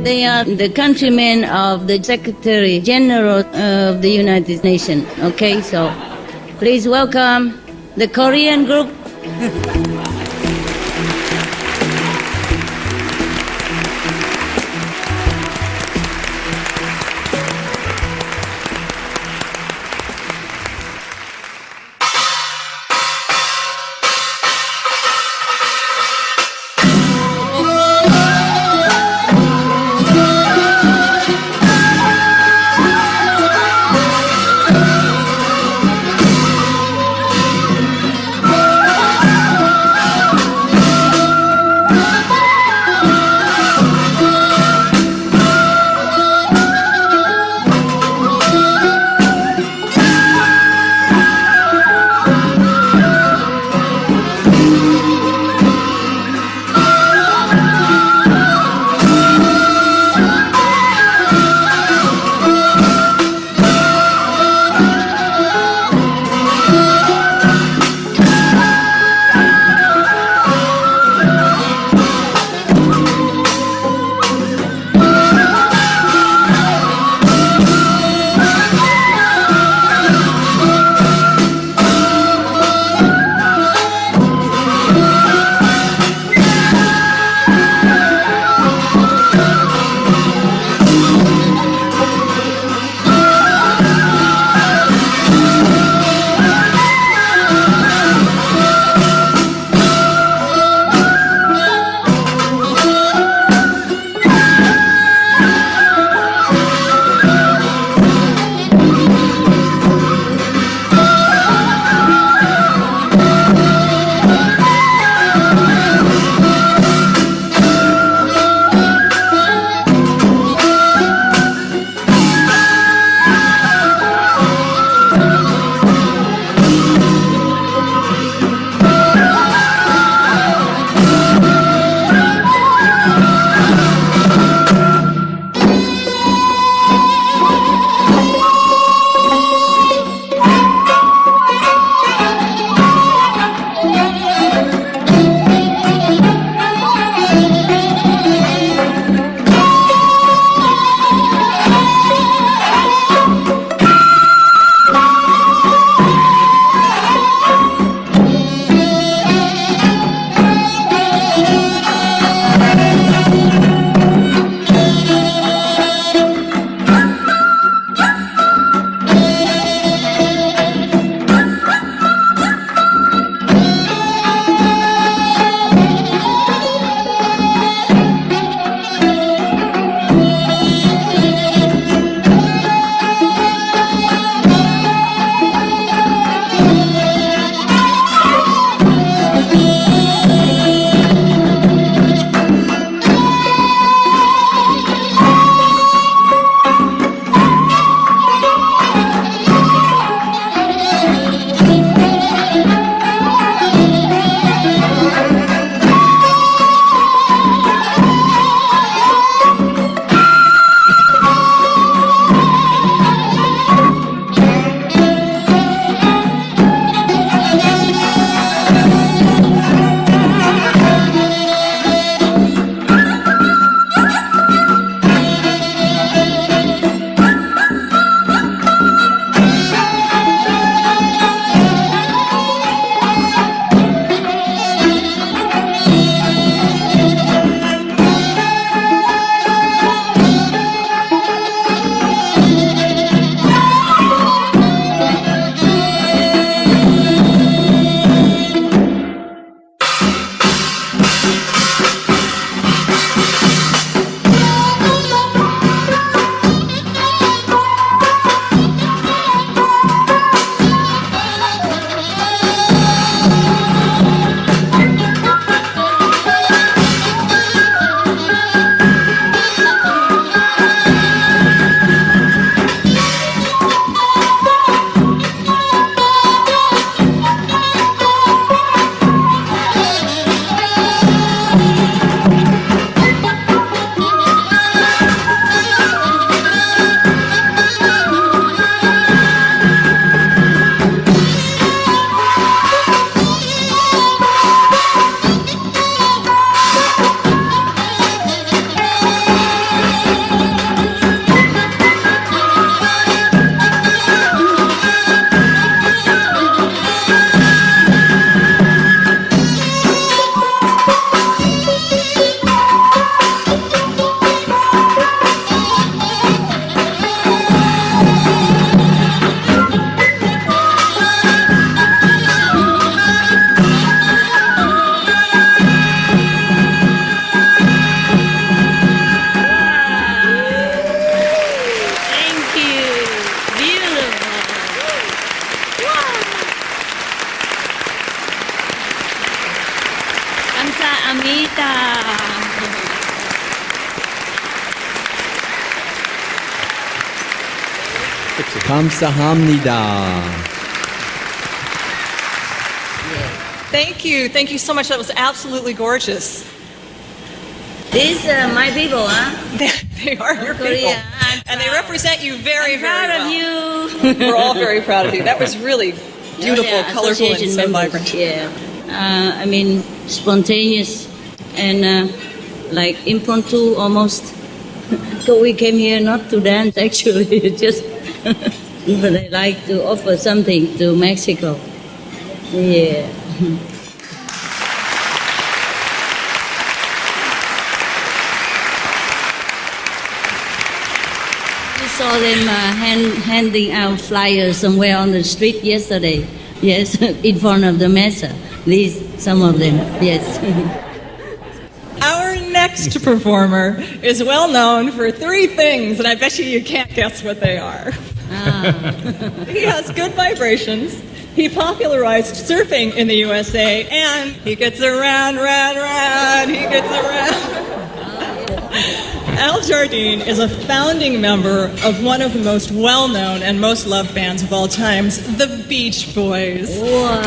They are the countrymen of the Secretary General of the United Nations. Okay, so please welcome the Korean group. 감사합니다. 감사합니다. Thank you. Thank you so much. That was absolutely gorgeous. These are my people, huh? They are your people. Korea. And they represent you very, I'm very proud well. of you. We're all very proud of you. That was really beautiful, Yeah, colorful, and association so members, vibrant. Yeah. I mean, spontaneous and like impromptu almost. So we came here not to dance actually, just but I like to offer something to Mexico. Yeah. We saw them handing out flyers somewhere on the street yesterday. Yes, in front of the mesa. These, some of them, yes. Our next performer is well known for three things, and I bet you can't guess what they are. He has good vibrations. He popularized surfing in the USA, and he gets around, he gets around. Al Jardine is a founding member of one of the most well-known and most loved bands of all times, the Beach Boys. Wow.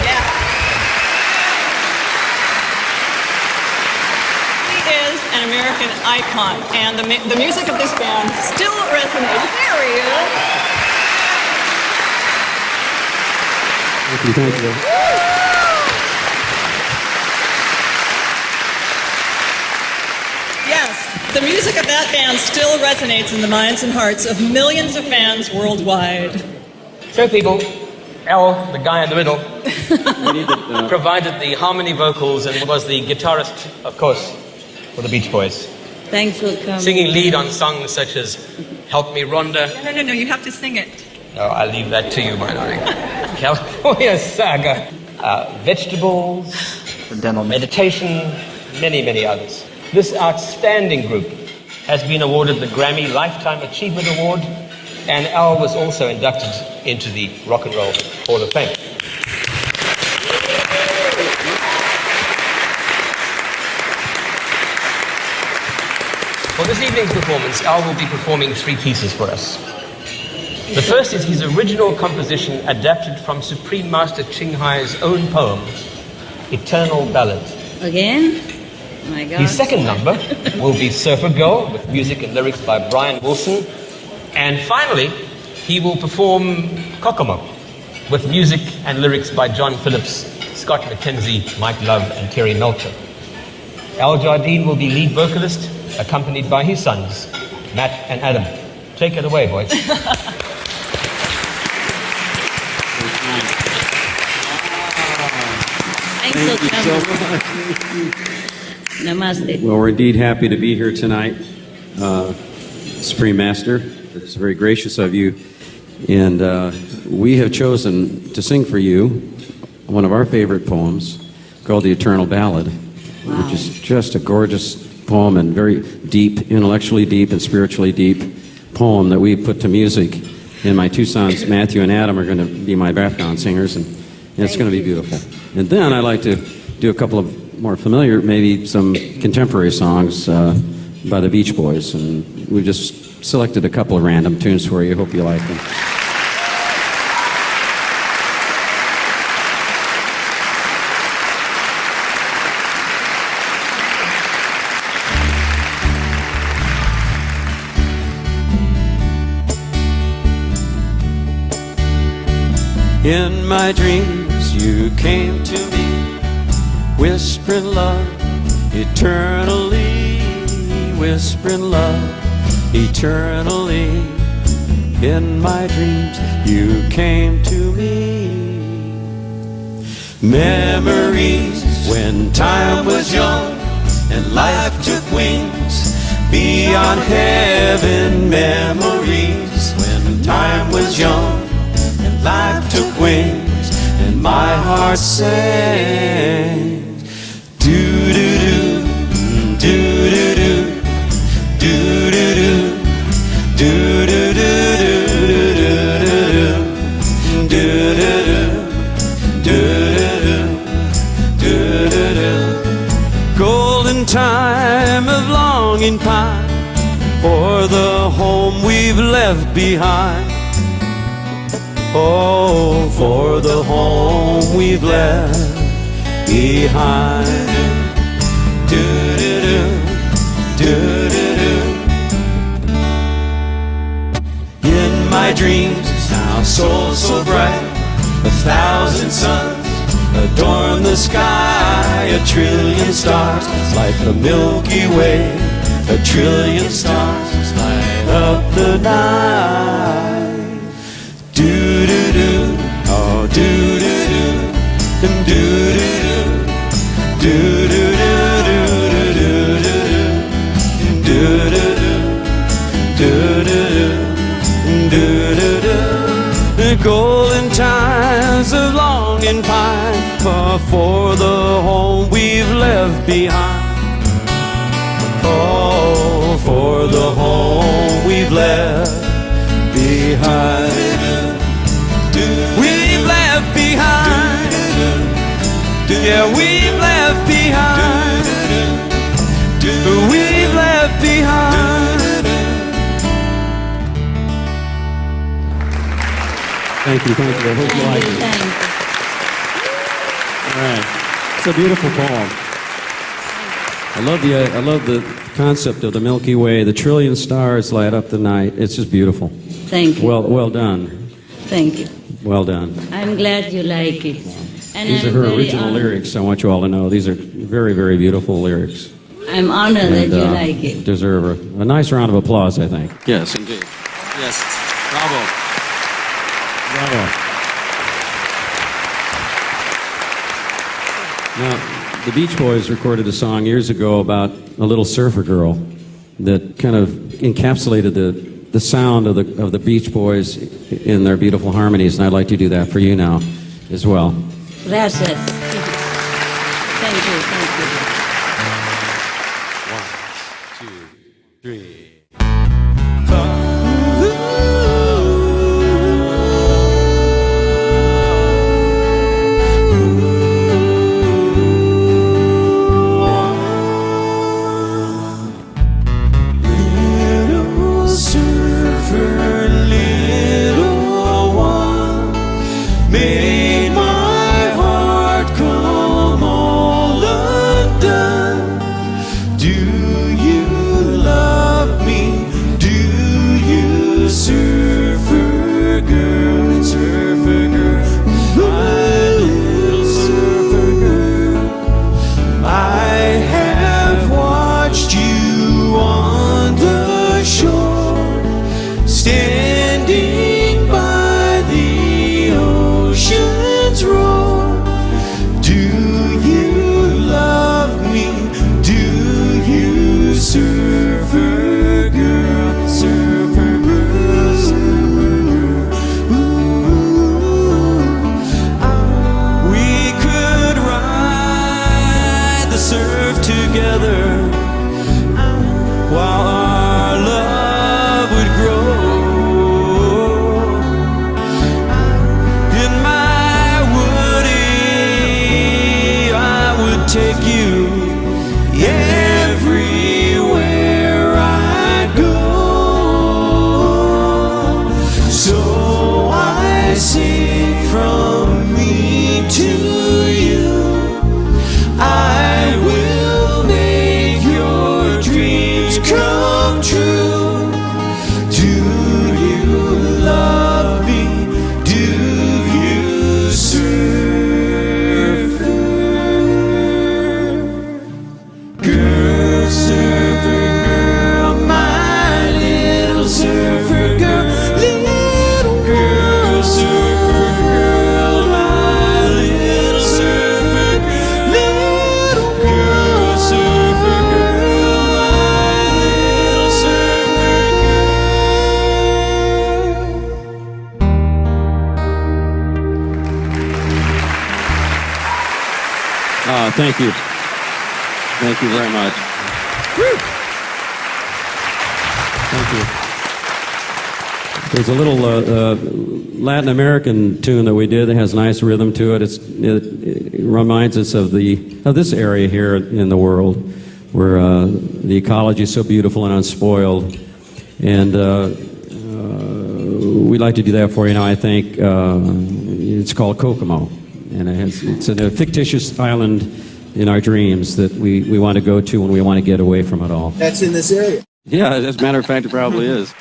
Yeah. He is an American icon, and the music of this band still resonates. There he is. Thank you. Yes, the music of that band still resonates in the minds and hearts of millions of fans worldwide. So people, Al, the guy in the middle, provided the harmony vocals and was the guitarist, of course, for the Beach Boys. Thanks for coming. Singing lead on songs such as Help Me Rhonda. No, you have to sing it. No, I'll leave that to you, my darling. California Saga. Vegetables, dental meditation, many, many others. This outstanding group has been awarded the Grammy Lifetime Achievement Award, and Al was also inducted into the Rock and Roll Hall of Fame. For this evening's performance, Al will be performing three pieces for us. The first is his original composition adapted from Supreme Master Ching Hai's own poem, Eternal Ballad. Again? Oh my God. His second number will be Surfer Girl, with music and lyrics by Brian Wilson. And finally, he will perform Kokomo, with music and lyrics by John Phillips, Scott McKenzie, Mike Love, and Terry Melcher. Al Jardine will be lead vocalist, accompanied by his sons, Matt and Adam. Take it away, boys. Thank you so much. Namaste. Well, we're indeed happy to be here tonight, Supreme Master. It's very gracious of you. And we have chosen to sing for you one of our favorite poems called The Eternal Ballad, which is just a gorgeous poem and very deep, intellectually deep and spiritually deep poem that we put to music. And my two sons, Matthew and Adam, are going to be my background singers, and it's going to be beautiful. And then I'd like to do a couple of more familiar, maybe some contemporary songs by the Beach Boys. And we've just selected a couple of random tunes for you. Hope you like them. In my dreams you came to me, whispering love eternally, whispering love eternally. In my dreams you came to me. Memories when time was young and life took wings beyond heaven. Memories when time was young and life took wings, and my heart sang. Do-do-do, do-do-do, do-do-do, do-do-do, do-do-do, do-do-do, do-do-do, do-do-do. longing pine for the home we've left behind. Oh, for the home we've left behind. Do-do-do, do-do-do. In my dreams, now soul so bright, 1,000 suns adorn the sky, 1,000,000,000 stars light the Milky Way, 1,000,000,000,000 stars light up the night. Do-do-do, oh do-do-do, and do-do-do, do-do-do-do-do-do-do, do-do-do, do-do-do, do-do-do. The golden times of longing pine for the home we've left behind. Oh, for the home we've left behind. We've left behind. Yeah, we've left behind. We've left behind. Thank you, thank you. I hope you like it. All right. It's a beautiful poem. I love the concept of the Milky Way. The 1,000,000,000 stars light up the night. It's just beautiful. Thank you. Well done. Thank you. Well done. I'm glad you like it. And These are her original lyrics, I want you all to know. These are very, very beautiful lyrics. I'm honored that you like it. Deserve a nice round of applause, I think. Yes, indeed. Yes. Bravo. Bravo. Now, the Beach Boys recorded a song years ago about a little surfer girl that kind of encapsulated the sound of the Beach Boys in their beautiful harmonies, and I'd like to do that for you now as well. Gracias. Thank you, thank you. 1, 2, 3. Thank you. Thank you very much. Woo! Thank you. There's a little Latin American tune that we did that has a nice rhythm to it. It reminds us of this area here in the world where the ecology is so beautiful and unspoiled. And we'd like to do that for you now, I think. It's called Kokomo. And it's a fictitious island in our dreams that we want to go to when we want to get away from it all. That's in this area. Yeah, as a matter of fact, it probably is.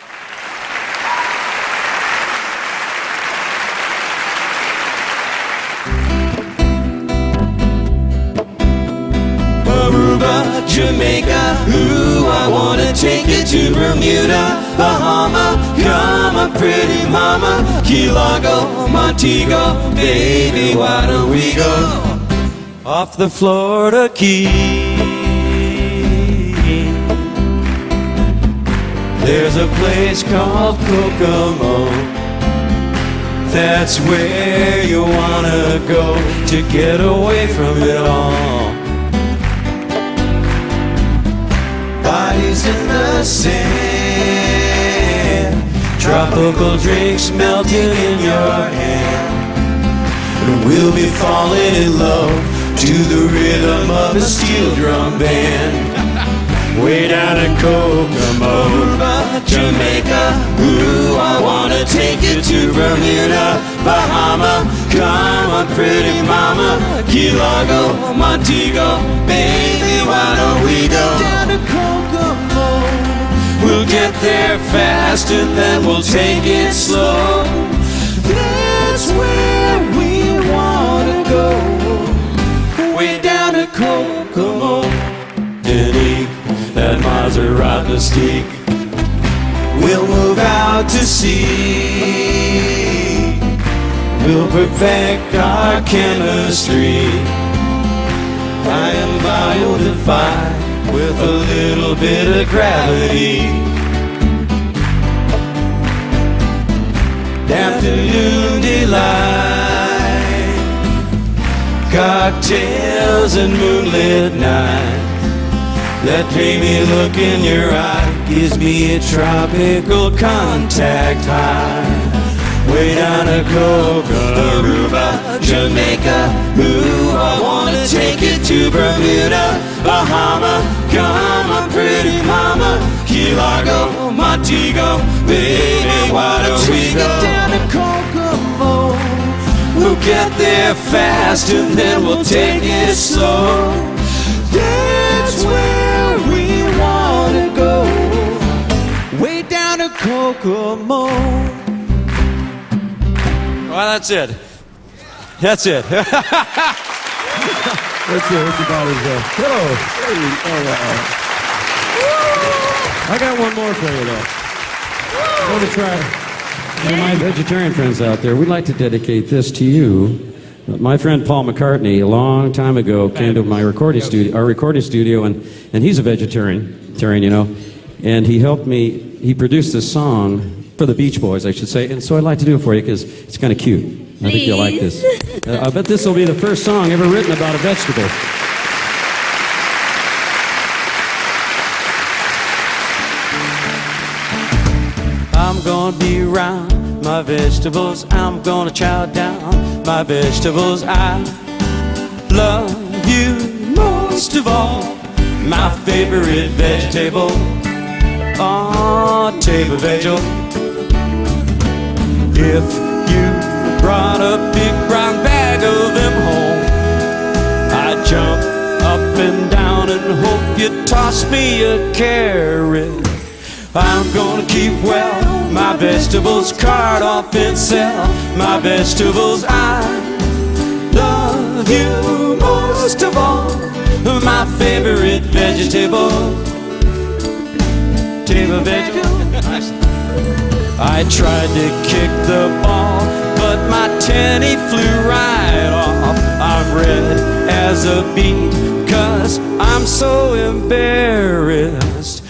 Aruba, Jamaica, ooh, I wanna take you to Bermuda, Bahama, come on pretty mama, Key Largo, Montego, baby, why don't we go off the Florida Keys? There's a place called Kokomo, that's where you wanna go to get away from it all. Bodies in the sand, tropical drinks melting in your hand, and we'll be falling in love to the rhythm of a steel drum band. Way down in Kokomo, Jamaica, ooh, I wanna take you to Bermuda, Bahama, come on pretty mama, Key Largo, Montego, baby, why don't we go down to Kokomo? We'll get there fast and then we'll take it slow. That's where we wanna go, way down to Kokomo. That Maserati Mystique, we'll move out to sea. We'll perfect our chemistry. I am biodefy with a little bit of gravity. Afternoon delight, cocktails and moonlit nights. That dreamy look in your eye gives me a tropical contact high. Way down to Kokomo, Aruba, Jamaica, ooh, I wanna take you to Bermuda, Bahama, come on pretty mama, Key Largo, Montego, baby, why don't we go down to Kokomo? We'll get there fast and then we'll take it slow. That's where we wanna go, way down to Kokomo. Well, that's it. That's it. Let's see what the dollars go. Hello. I got one more for you, though. I'm going to try. And my vegetarian friends out there, we'd like to dedicate this to you. My friend Paul McCartney, a long time ago, came to my recording studio, and he's a vegetarian, you know, and he helped me. He produced this song for the Beach Boys, I should say, and so I'd like to do it for you because it's kind of cute. I think you'll like this. I bet this will be the first song ever written about a vegetable. I'm gonna be around my vegetables, I'm gonna chow down my vegetables. I love you most of all, my favorite vegetable, oh, table vegetable. If you brought a big brown bag of them home, I'd jump up and down and hope you'd toss me a carrot. I'm gonna keep well my vegetables, cart off and sell my vegetables. I love you most of all, my favorite vegetable, table vegetable. I tried to kick the ball, but my tenny flew right off. I'm red as a beet, 'cause I'm so embarrassed.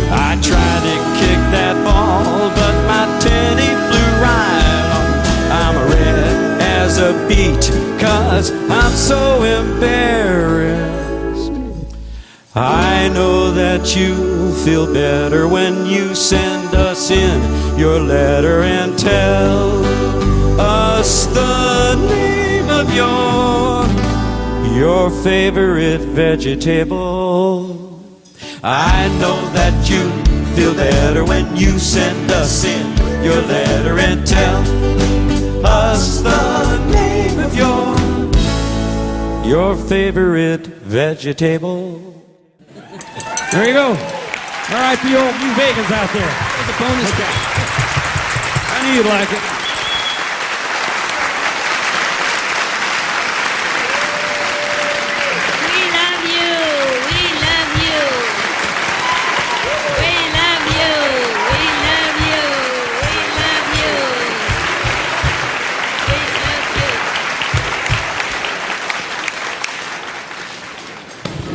I tried to kick that ball, but my tenny flew right off. I'm red as a beet, 'cause I'm so embarrassed. I know that you'll feel better when you send us in your letter and tell us the name of your favorite vegetable. I know that you feel better when you send us in your letter and tell us the name of your favorite vegetable. There you go. All right, for you old New Vegans out there. There's a bonus guy. I knew you'd like it. We love you. We love you. We love you. We love you. We love you. We love you.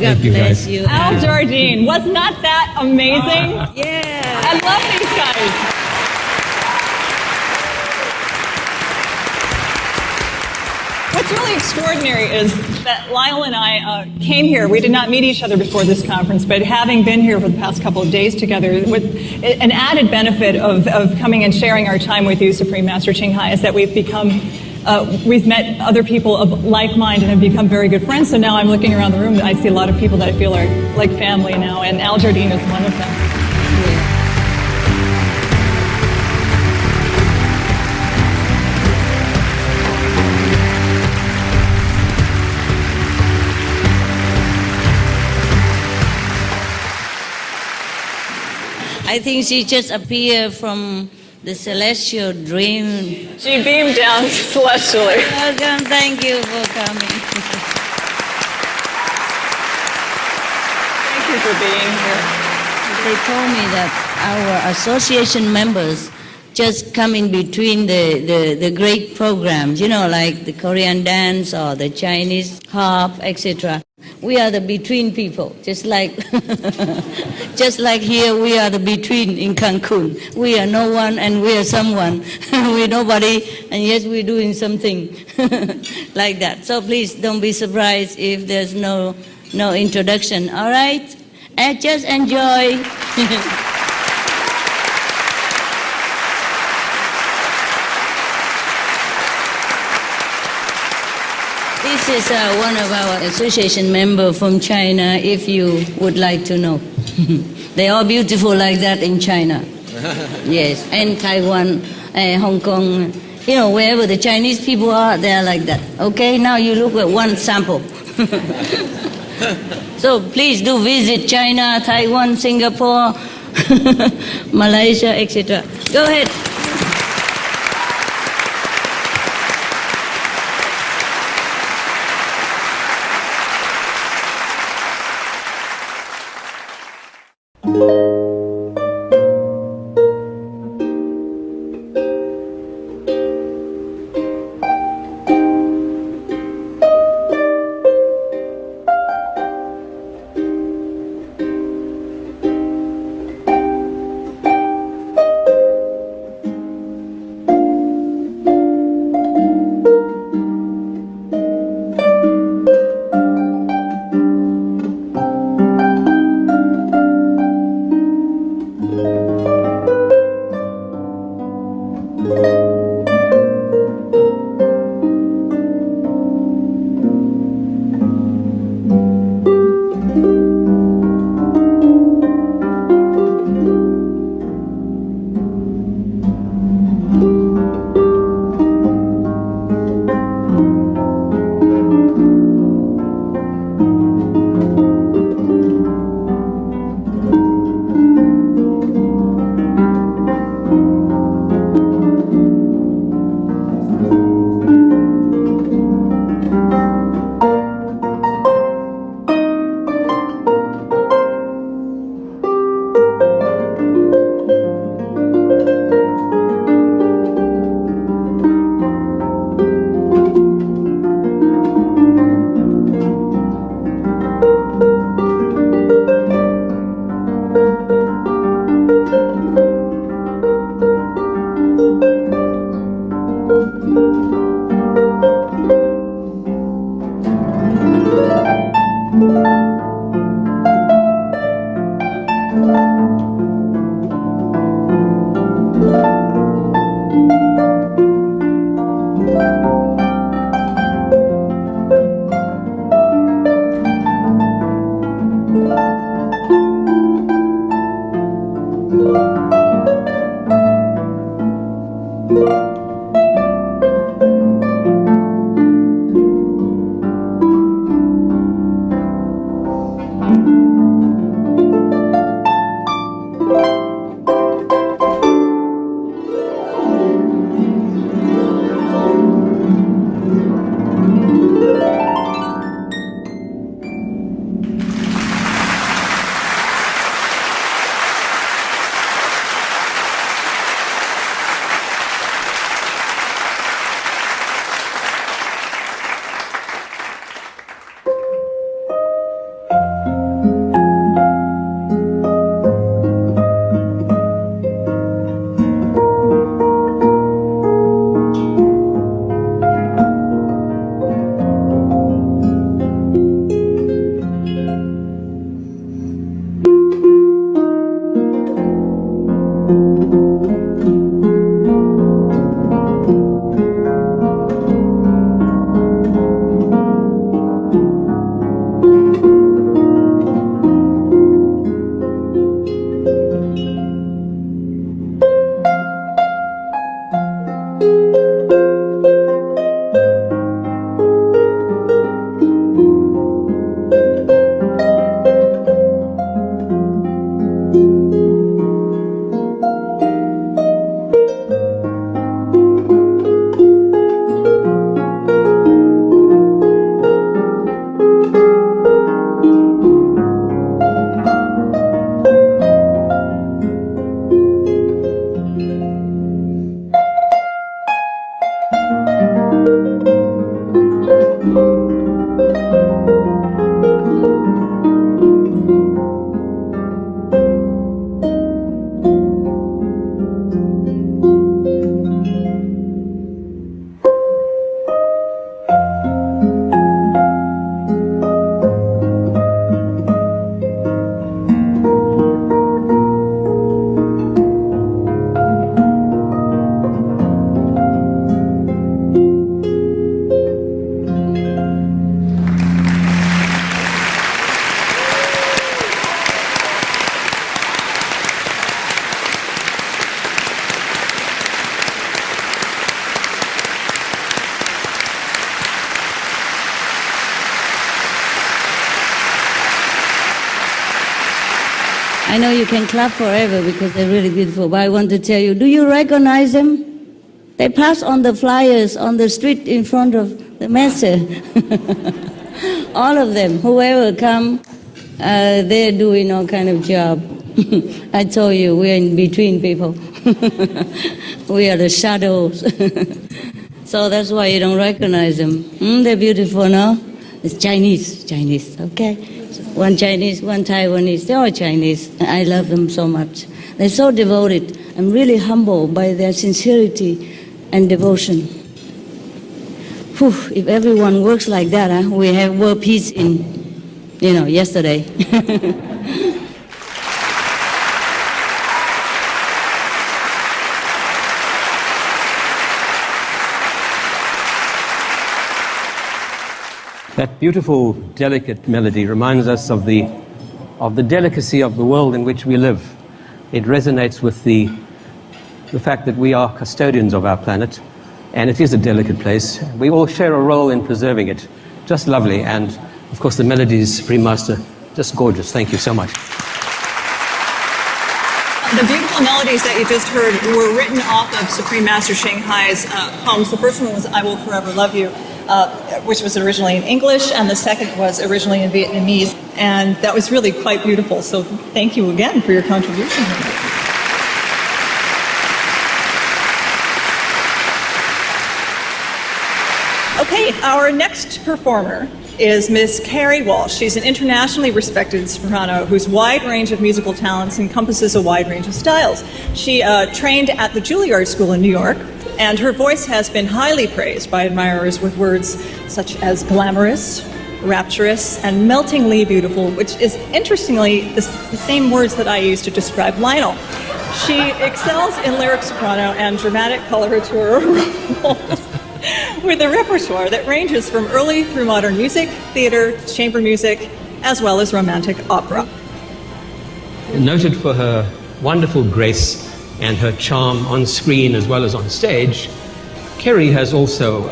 God Thank you, bless guys. you. Al Jardine, was not that amazing? Yeah. I love these guys. What's really extraordinary is that Lyle and I came here. We did not meet each other before this conference, but having been here for the past couple of days together, with an added benefit of coming and sharing our time with you, Supreme Master Ching Hai, is that we've met other people of like mind and have become very good friends. So now I'm looking around the room and I see a lot of people that I feel are like family now, and Al Jardine is one of them. I think she just appeared from the celestial dream. She beamed down celestially. Welcome, thank you for coming. Thank you for being here. They told me that our association members just come in between the great programs, you know, like the Korean dance or the Chinese harp, etc. We are the between people, just like just like here we are the between in Cancun. We are no one and we are someone. We're nobody and yes we're doing something like that. So please don't be surprised if there's no introduction. All right? And just enjoy. This is one of our association members from China, if you would like to know. They're all beautiful like that in China. Yes, and Taiwan, Hong Kong, you know, wherever the Chinese people are, they are like that. Okay, now you look at one sample. So please do visit China, Taiwan, Singapore, Malaysia, etc. Go ahead. I know you can clap forever because they're really beautiful, but I want to tell you, do you recognize them? They pass on the flyers on the street in front of the messe. All of them, whoever come, they're doing all kind of job. I told you, we're in between people. We are the shadows. So that's why you don't recognize them. They're beautiful, no? It's Chinese, okay? One Chinese, one Taiwanese, they're all Chinese. I love them so much. They're so devoted. I'm really humbled by their sincerity and devotion. Whew, if everyone works like that, we have world peace in, yesterday. That beautiful, delicate melody reminds us of the delicacy of the world in which we live. It resonates with the fact that we are custodians of our planet, and it is a delicate place. We all share a role in preserving it. Just lovely, and of course the melodies, Supreme Master, just gorgeous. Thank you so much. The beautiful melodies that you just heard were written off of Supreme Master Shanghai's poems. The first one was I Will Forever Love You, which was originally in English, and the second was originally in Vietnamese. And that was really quite beautiful. So thank you again for your contribution. Okay, our next performer is Miss Carrie Walsh. She's an internationally respected soprano whose wide range of musical talents encompasses a wide range of styles. She trained at the Juilliard School in New York, and her voice has been highly praised by admirers with words such as glamorous, rapturous, and meltingly beautiful, which is interestingly the same words that I use to describe Lionel. She excels in lyric soprano and dramatic coloratura roles with a repertoire that ranges from early through modern music, theater, chamber music, as well as romantic opera. Noted for her wonderful grace and her charm on screen as well as on stage, Kerry has also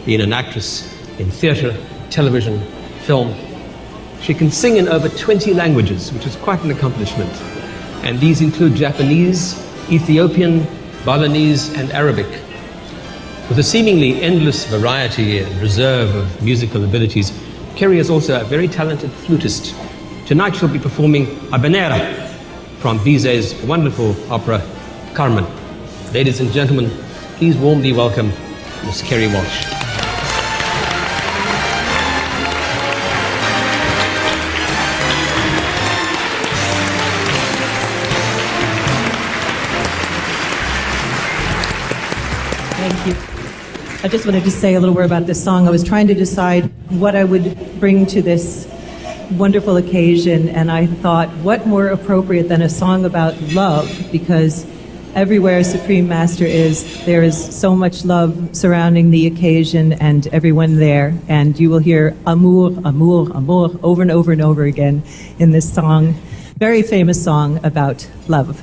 been an actress in theatre, television, film. She can sing in over 20 languages, which is quite an accomplishment. And these include Japanese, Ethiopian, Balinese, and Arabic. With a seemingly endless variety and reserve of musical abilities, Kerry is also a very talented flutist. Tonight she'll be performing Habanera from Bizet's wonderful opera, Carmen. Ladies and gentlemen, please warmly welcome Miss Kerry Walsh. Thank you. I just wanted to say a little word about this song. I was trying to decide what I would bring to this wonderful occasion, and I thought, what more appropriate than a song about love, because everywhere Supreme Master is, there is so much love surrounding the occasion and everyone there, and you will hear amour, amour, amour over and over and over again in this song. Very famous song about love.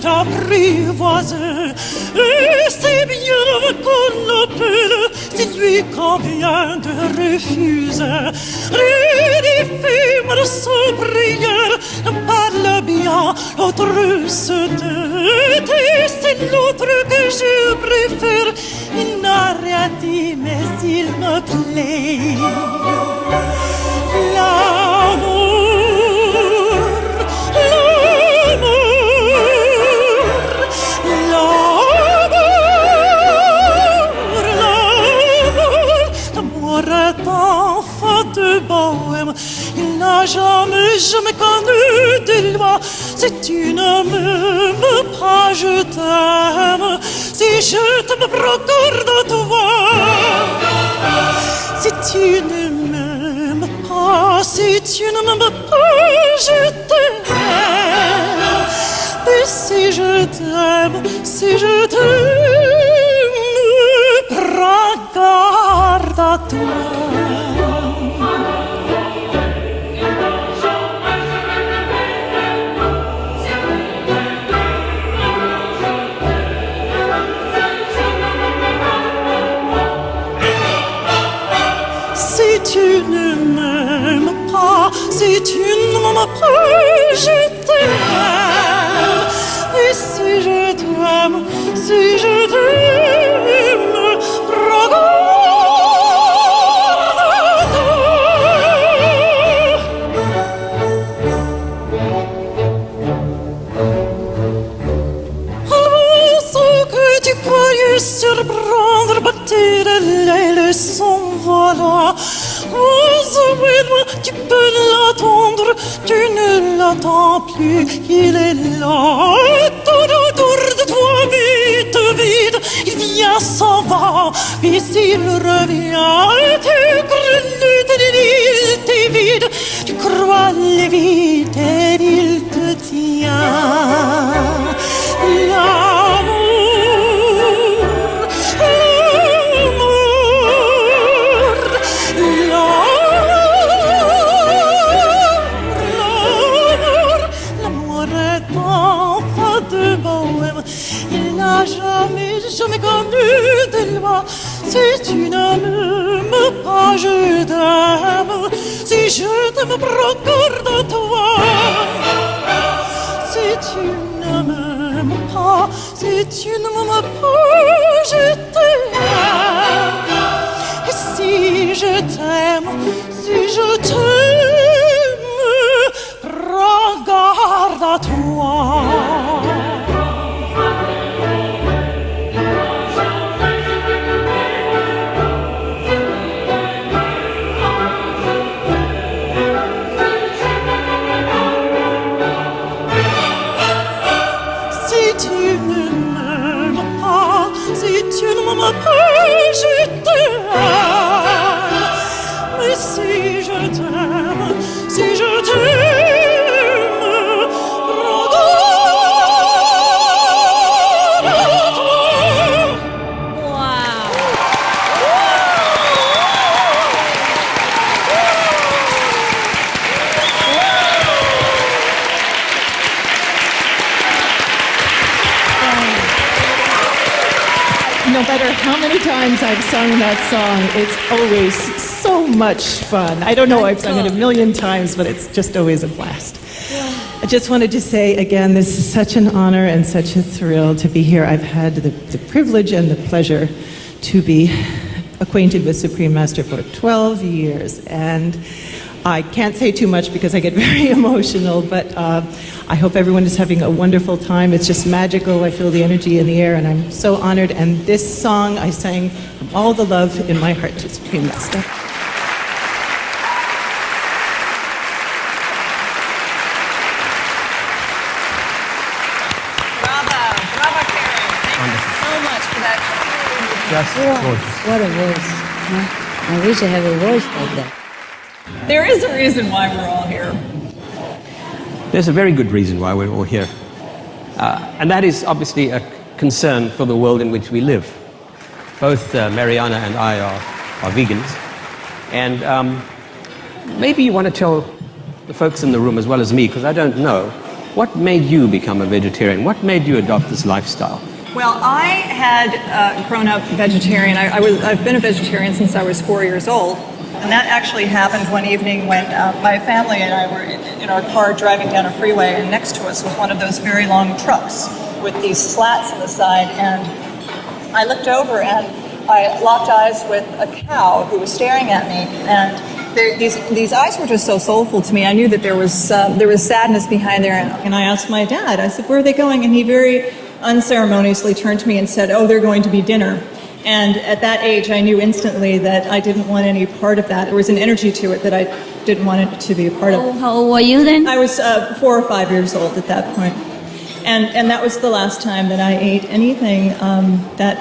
Apprivoiser, et c'est bien qu'on l'appelle si lui convient de refuser. Rien d'éphémère sans prière ne parle bien, l'autre se tait, et c'est l'autre que je préfère. Il n'a rien dit, mais il me plaît. L'amour. Il n'a jamais connu de loi. Si tu ne m'aimes pas, je t'aime. Si je te me procure de toi. Si tu ne m'aimes pas, si tu ne m'aimes pas, je t'aime. Et si je t'aime, prends garde à toi. m'aimes pas, si tu ne m'aimes pas, je t'aime. Et si je t'aime, surprendre, bâtir l'aile sans voilà. Ose-moi, tu peux l'attendre, tu ne l'attends plus, il est là. Tout autour de toi, vite, vite, il vient, s'en va, puis s'il revient, tu crois il t'est vide, tu crois le vide et il te tient. L'amour. Jamais connu de loi. Si tu ne m'aimes pas, je t'aime. Si je t'aime, procure de toi. Si tu ne m'aimes pas, si tu ne m'aimes pas, je t'aime. Et si je t'aime, si je t'aime, prends garde à toi. Je t'aime, mais si je t'aime, si je t'aime, regarde à toi. Wow. No matter how many times I've sung that song, it's always so much fun. I don't know, I've sung it a million times, but it's just always a blast. I just wanted to say again, this is such an honor and such a thrill to be here. I've had the privilege and the pleasure to be acquainted with Supreme Master for 12 years. And I can't say too much because I get very emotional, but I hope everyone is having a wonderful time. It's just magical. I feel the energy in the air, and I'm so honored. And this song I sang from all the love in my heart to Supreme Master. Bravo, Karen. Thank you so much for that. Just gorgeous. What a voice. Huh? I wish I had a voice like that. There is a reason why we're all here. There's a very good reason why we're all here. And that is obviously a concern for the world in which we live. Both Mariana and I are vegans. And maybe you want to tell the folks in the room as well as me, because I don't know, what made you become a vegetarian? What made you adopt this lifestyle? Well, I had grown up vegetarian. I've been a vegetarian since I was 4 years old. And that actually happened one evening when my family and I were in our car driving down a freeway, and next to us was one of those very long trucks with these slats on the side. And I looked over and I locked eyes with a cow who was staring at me. And these eyes were just so soulful to me. I knew that there was sadness behind there. And I asked my dad, I said, "Where are they going?" And he very unceremoniously turned to me and said, "Oh, they're going to be dinner." And at that age, I knew instantly that I didn't want any part of that. There was an energy to it that I didn't want it to be a part of. How old were you then? I was 4 or 5 years old at that point. And that was the last time that I ate anything that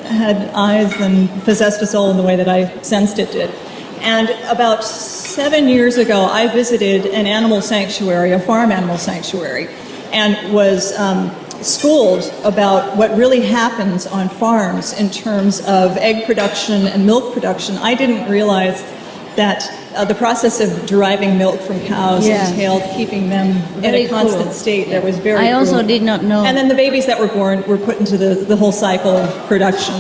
had eyes and possessed a soul in the way that I sensed it did. And about 7 years ago, I visited an animal sanctuary, a farm animal sanctuary, and was schooled about what really happens on farms in terms of egg production and milk production. I didn't realize that the process of deriving milk from cows entailed keeping them in a constant state. That was very I also cruel. did not know. And then the babies that were born were put into the whole cycle of production.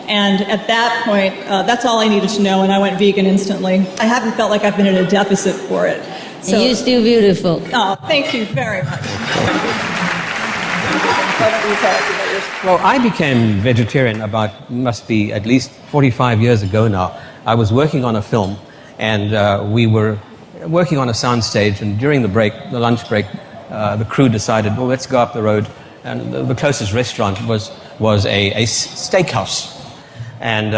And at that point, that's all I needed to know, and I went vegan instantly. I haven't felt like I've been in a deficit for it. So, you're still beautiful. Oh, thank you very much. Well, I became vegetarian must be at least 45 years ago now. I was working on a film, and we were working on a soundstage, and during the lunch break, the crew decided, well, let's go up the road, and the closest restaurant was a steakhouse. And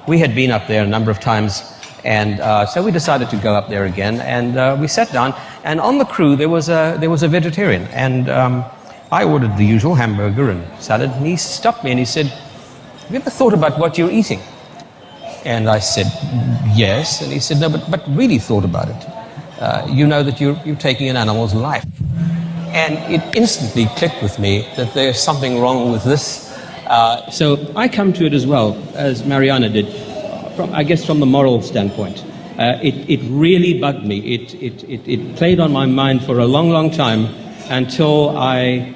we had been up there a number of times, and so we decided to go up there again, and we sat down, and on the crew there was a vegetarian, and I ordered the usual hamburger and salad, and he stopped me and he said, have you ever thought about what you're eating? And I said, yes. And he said, no, but really thought about it. You know that you're taking an animal's life. And it instantly clicked with me that there's something wrong with this. So I come to it as well, as Mariana did, from the moral standpoint. It really bugged me. It played on my mind for a long, long time until I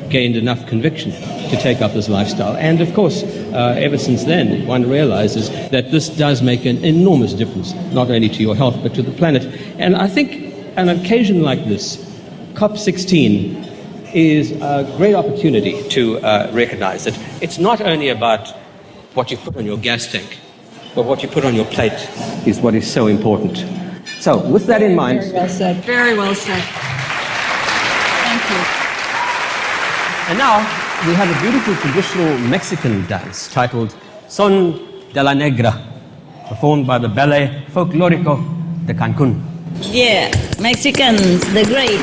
gained enough conviction to take up this lifestyle. And of course, ever since then, one realizes that this does make an enormous difference, not only to your health, but to the planet. And I think an occasion like this, COP16, is a great opportunity to recognize that it's not only about what you put on your gas tank, but what you put on your plate is what is so important. So, with that in mind... Very well said. Very well said. Thank you. And now, we have a beautiful traditional Mexican dance titled Son de la Negra, performed by the Ballet Folklórico de Cancún. Yeah, Mexicans, the great.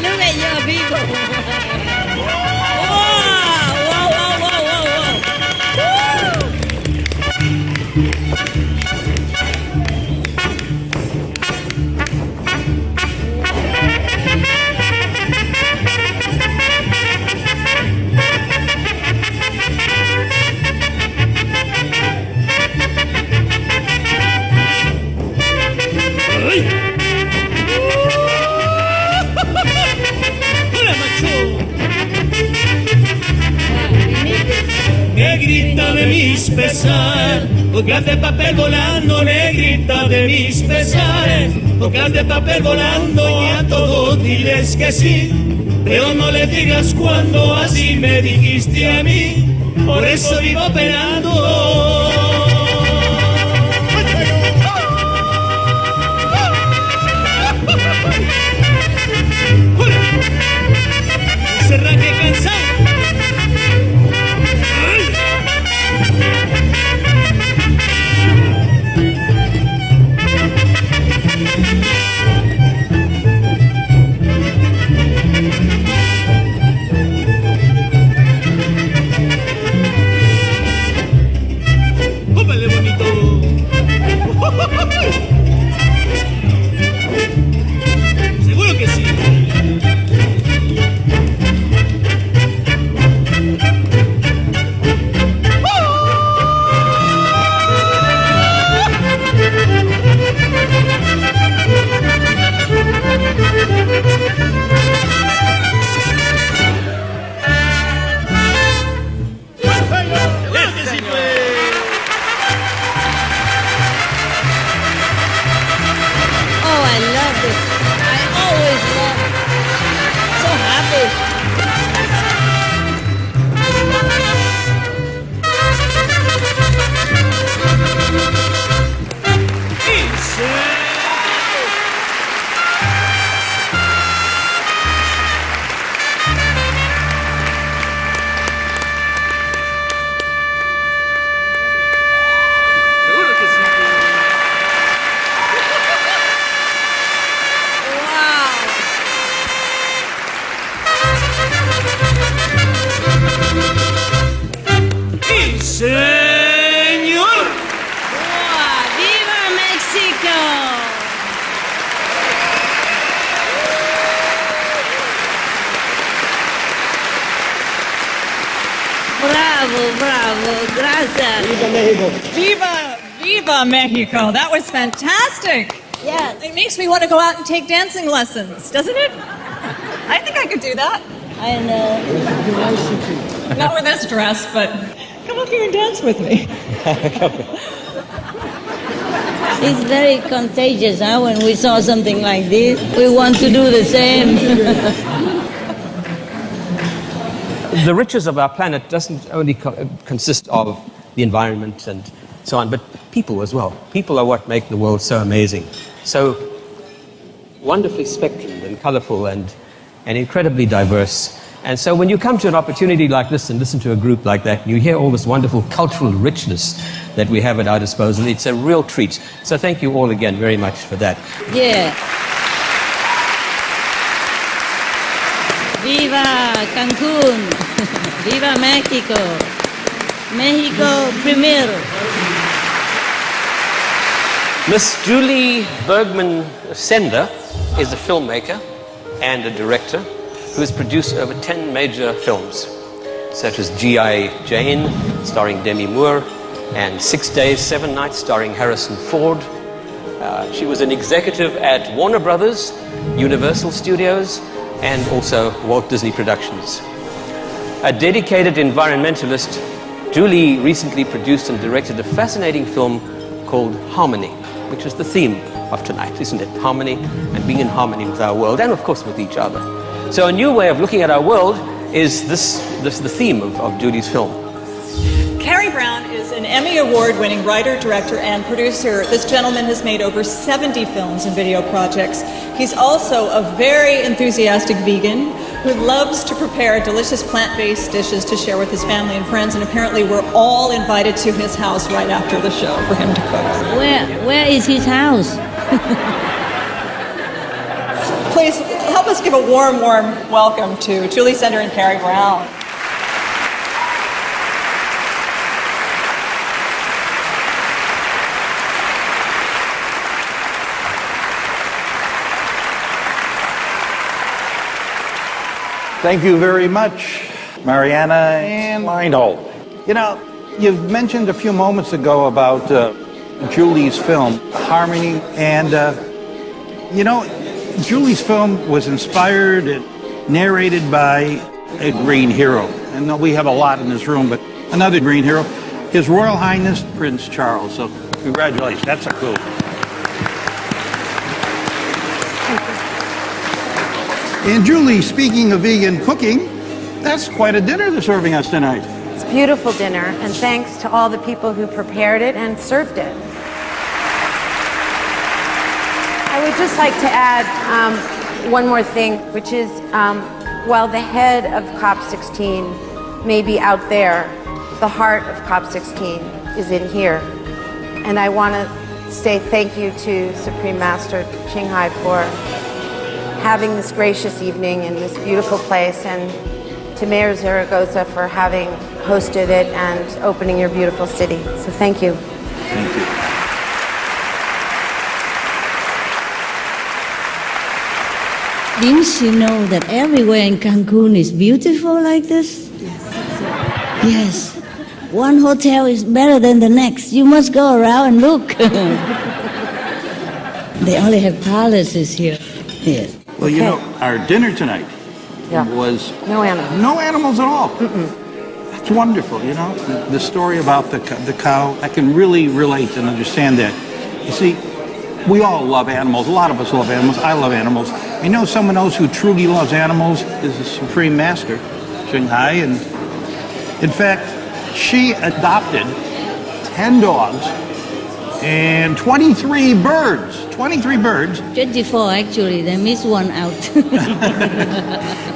Look at your people. Wow, wow, wow, wow, wow, wow. Negrita de mis pesares, hojas de papel volando, negrita de mis pesares, hojas de papel volando, y a todos diles que sí, pero no le digas cuando así me dijiste a mí, por eso vivo penando. Será que cansado. ¡Ópale bonito! Seguro que sí. ¡Señor! ¡Viva México! Bravo, bravo, gracias. Viva Mexico! Viva, viva Mexico! That was fantastic. Yes. It makes me want to go out and take dancing lessons, doesn't it? I think I could do that. I know. Not with this dress, but come up here and dance with me. It's very contagious, huh? When we saw something like this, we want to do the same. The riches of our planet doesn't only consist of the environment and so on, but people as well. People are what make the world so amazing, so wonderfully spectrumed and colorful and incredibly diverse. And so when you come to an opportunity like this and listen to a group like that, you hear all this wonderful cultural richness that we have at our disposal. It's a real treat. So thank you all again very much for that. Yeah. Viva Cancun! Viva Mexico! Mexico primero! Miss Julie Bergman Sender is a filmmaker and a director who has produced over 10 major films, such as G.I. Jane, starring Demi Moore, and 6 Days, 7 Nights, starring Harrison Ford. She was an executive at Warner Brothers, Universal Studios, and also Walt Disney Productions. A dedicated environmentalist, Julie recently produced and directed a fascinating film called Harmony, which is the theme of tonight, isn't it? Harmony, and being in harmony with our world, and of course with each other. So a new way of looking at our world is the theme of Julie's film. Carrie Brown is an Emmy Award-winning writer, director, and producer. This gentleman has made over 70 films and video projects. He's also a very enthusiastic vegan who loves to prepare delicious plant-based dishes to share with his family and friends, and apparently we're all invited to his house right after the show for him to cook. Where is his house? Please help us give a warm, warm welcome to Julie Sender and Carrie Brown. Thank you very much, Mariana and Lionel. You know, you've mentioned a few moments ago about Julie's film, Harmony, and you know, Julie's film was inspired and narrated by a green hero. And we have a lot in this room, but another green hero, His Royal Highness Prince Charles. So congratulations, that's a coup. And Julie, speaking of vegan cooking, that's quite a dinner they're serving us tonight. It's a beautiful dinner, and thanks to all the people who prepared it and served it. I would just like to add one more thing, which is while the head of COP16 may be out there, the heart of COP16 is in here. And I want to say thank you to Supreme Master Qinghai for having this gracious evening in this beautiful place, and to Mayor Zaragoza for having hosted it and opening your beautiful city. So thank you. Thank you. Didn't you know that everywhere in Cancun is beautiful like this? Yes. One hotel is better than the next. You must go around and look. They only have palaces here. Yes. Well, you know, our dinner tonight was no animals. No animals at all. That's wonderful, you know. The story about the cow, I can really relate and understand that. You see, we all love animals. A lot of us love animals. I love animals. I know someone else who truly loves animals is the Supreme Master, Qinghai, and in fact, she adopted 10 dogs and 23 birds. 23 birds. 24 actually, they missed one out.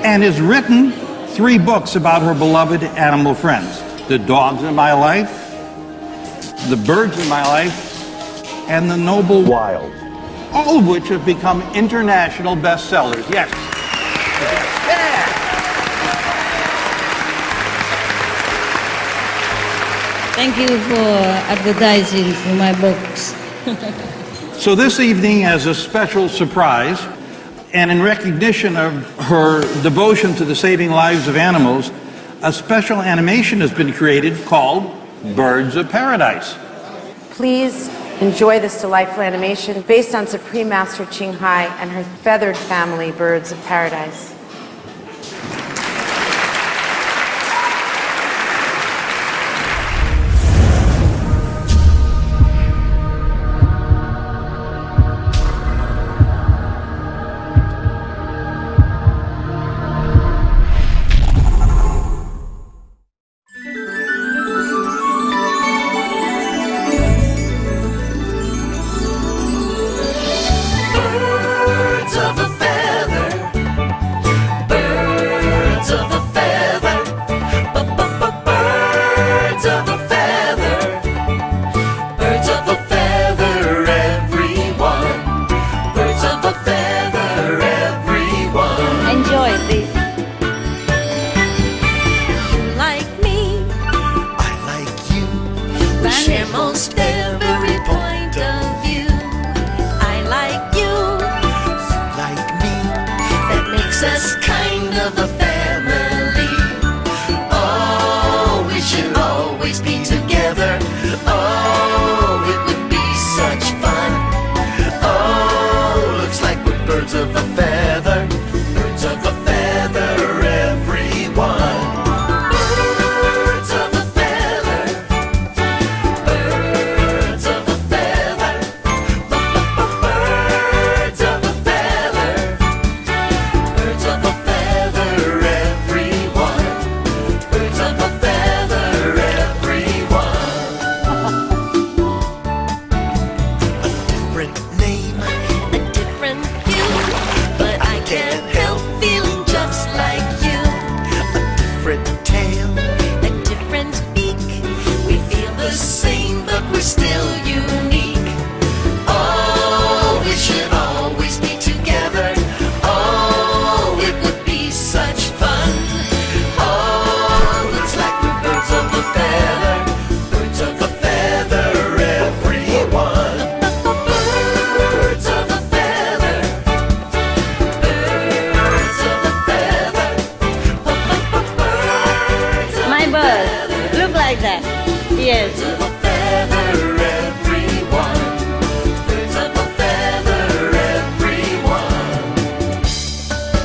And has written 3 books about her beloved animal friends. The dogs in my life, the birds in my life, and the noble wild. All of which have become international bestsellers. Yes. Thank you for advertising for my books. So this evening, as a special surprise, and in recognition of her devotion to the saving lives of animals, a special animation has been created called Birds of Paradise. Please Enjoy this delightful animation based on Supreme Master Ching Hai and her feathered family, birds of paradise.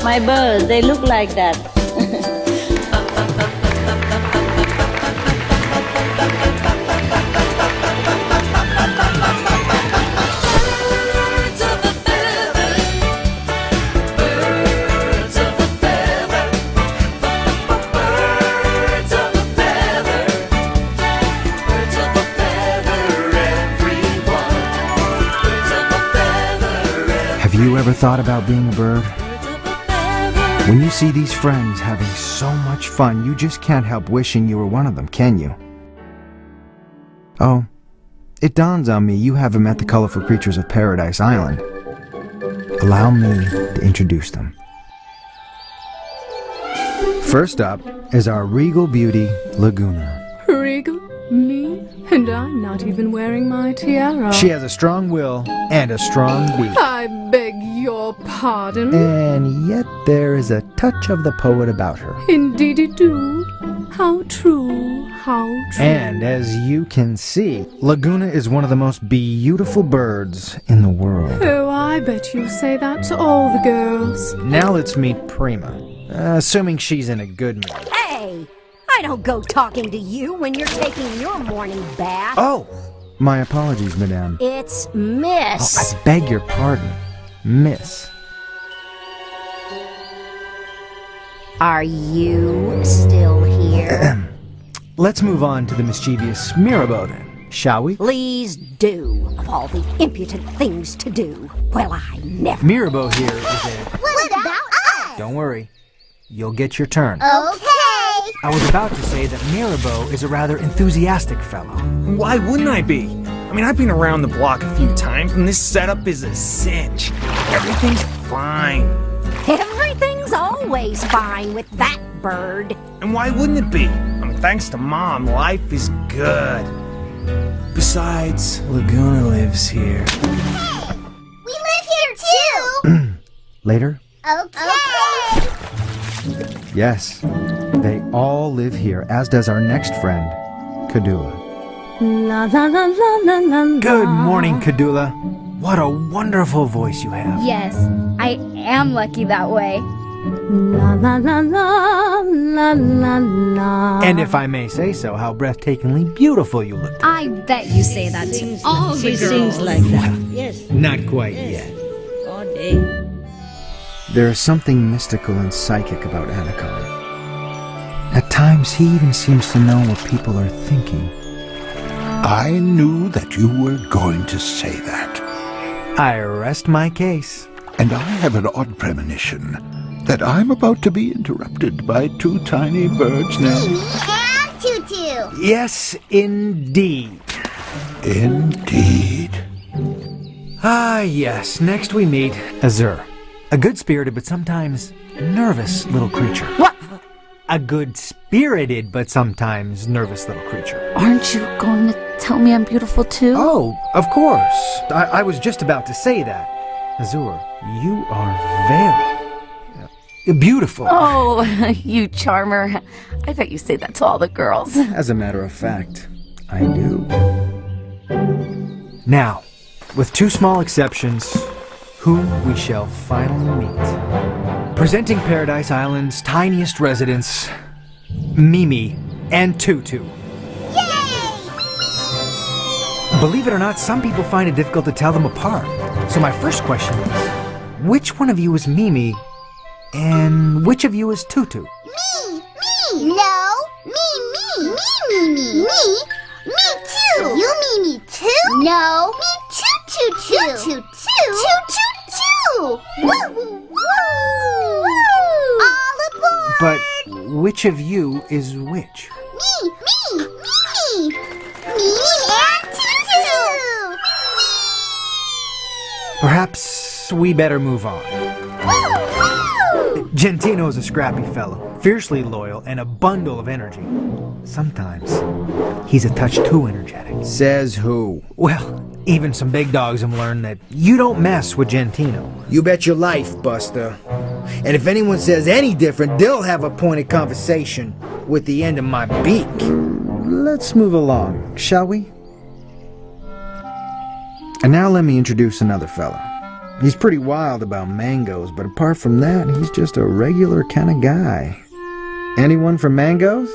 My birds, they look like that. Have you ever thought about being a bird? When you see these friends having so much fun, you just can't help wishing you were one of them, can you? Oh, it dawns on me you haven't met the colorful creatures of Paradise Island. Allow me to introduce them. First up is our regal beauty, Laguna. Regal? Me? And I'm not even wearing my tiara. She has a strong will and a strong beak. I beg your pardon? And yet there is a touch of the poet about her. Indeedy do. How true, how true. And as you can see, Laguna is one of the most beautiful birds in the world. Oh, I bet you say that to all the girls. Now let's meet Prima, assuming she's in a good mood. Hey! I don't go talking to you when you're taking your morning bath. Oh! My apologies, madame. It's Miss. Oh, I beg your pardon, Miss. Are you still here? Let's move on to the mischievous Mirabeau then, shall we? Please do. Of all the impudent things to do. Well, I never. Mirabeau here is a... What about us? Don't worry, you'll get your turn. Okay. I was about to say that Mirabeau is a rather enthusiastic fellow. Why wouldn't I be? I mean, I've been around the block a few times, and this setup is a cinch. Everything's fine. Everything's always fine with that bird. And why wouldn't it be? I mean, thanks to Mom, life is good. Besides, Laguna lives here. Hey, we live here too. Later? Okay. Yes, they all live here, as does our next friend, Kadua. La la la la la la la. Good morning, Kadula. What a wonderful voice you have. Yes, I am lucky that way. La la la la la la la. And if I may say so, how breathtakingly beautiful you look. I bet you say that to all the girls. She sings like that. Yes. Not quite yet. All day. There is something mystical and psychic about Anakin. At times, he even seems to know what people are thinking. I knew that you were going to say that. I rest my case. And I have an odd premonition that I'm about to be interrupted by two tiny birds now. And Tutu. Yes, indeed. Indeed. Ah, yes. Next we meet Azur. A good-spirited but sometimes nervous little creature. What? A good-spirited but sometimes nervous little creature. Aren't you going to tell me I'm beautiful too? Oh, of course. I was just about to say that. Azur, you are very beautiful. Oh, you charmer. I bet you say that to all the girls. As a matter of fact, I do. Now, with two small exceptions, whom we shall finally meet. Presenting Paradise Island's tiniest residents, Mimi and Tutu. Believe it or not, some people find it difficult to tell them apart. So my first question is, which one of you is Mimi and which of you is Tutu? Me! No! Me! Me too! You me too? No! Me too! Woo! Woo! All aboard! But which of you is which? Me and Tutu! Perhaps we better move on. Gentino is a scrappy fellow, fiercely loyal, and a bundle of energy. Sometimes he's a touch too energetic. Says who? Well, even some big dogs have learned that you don't mess with Gentino. You bet your life, Buster. And if anyone says any different, they'll have a pointed conversation with the end of my beak. Let's move along, shall we? And now let me introduce another fella. He's pretty wild about mangoes, but apart from that, he's just a regular kind of guy. Anyone from Mangoes?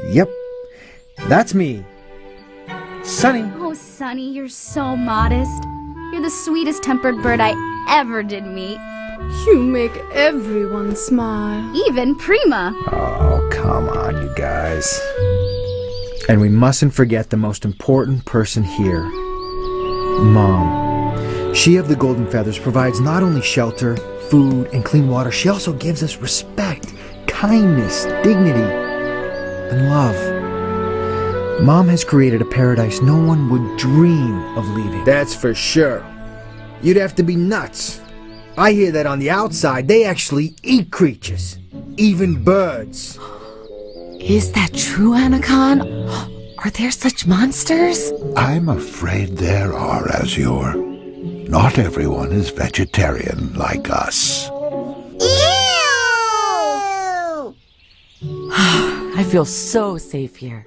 Yep, that's me. Sunny. Oh, Sonny, you're so modest. You're the sweetest tempered bird I ever did meet. You make everyone smile. Even Prima. Oh, come on, you guys. And we mustn't forget the most important person here. Mom. She of the Golden Feathers provides not only shelter, food, and clean water, she also gives us respect, kindness, dignity, and love. Mom has created a paradise no one would dream of leaving. That's for sure. You'd have to be nuts. I hear that on the outside, they actually eat creatures, even birds. Is that true, Anakin? Are there such monsters? I'm afraid there are, Azure. Not everyone is vegetarian like us. I feel so safe here.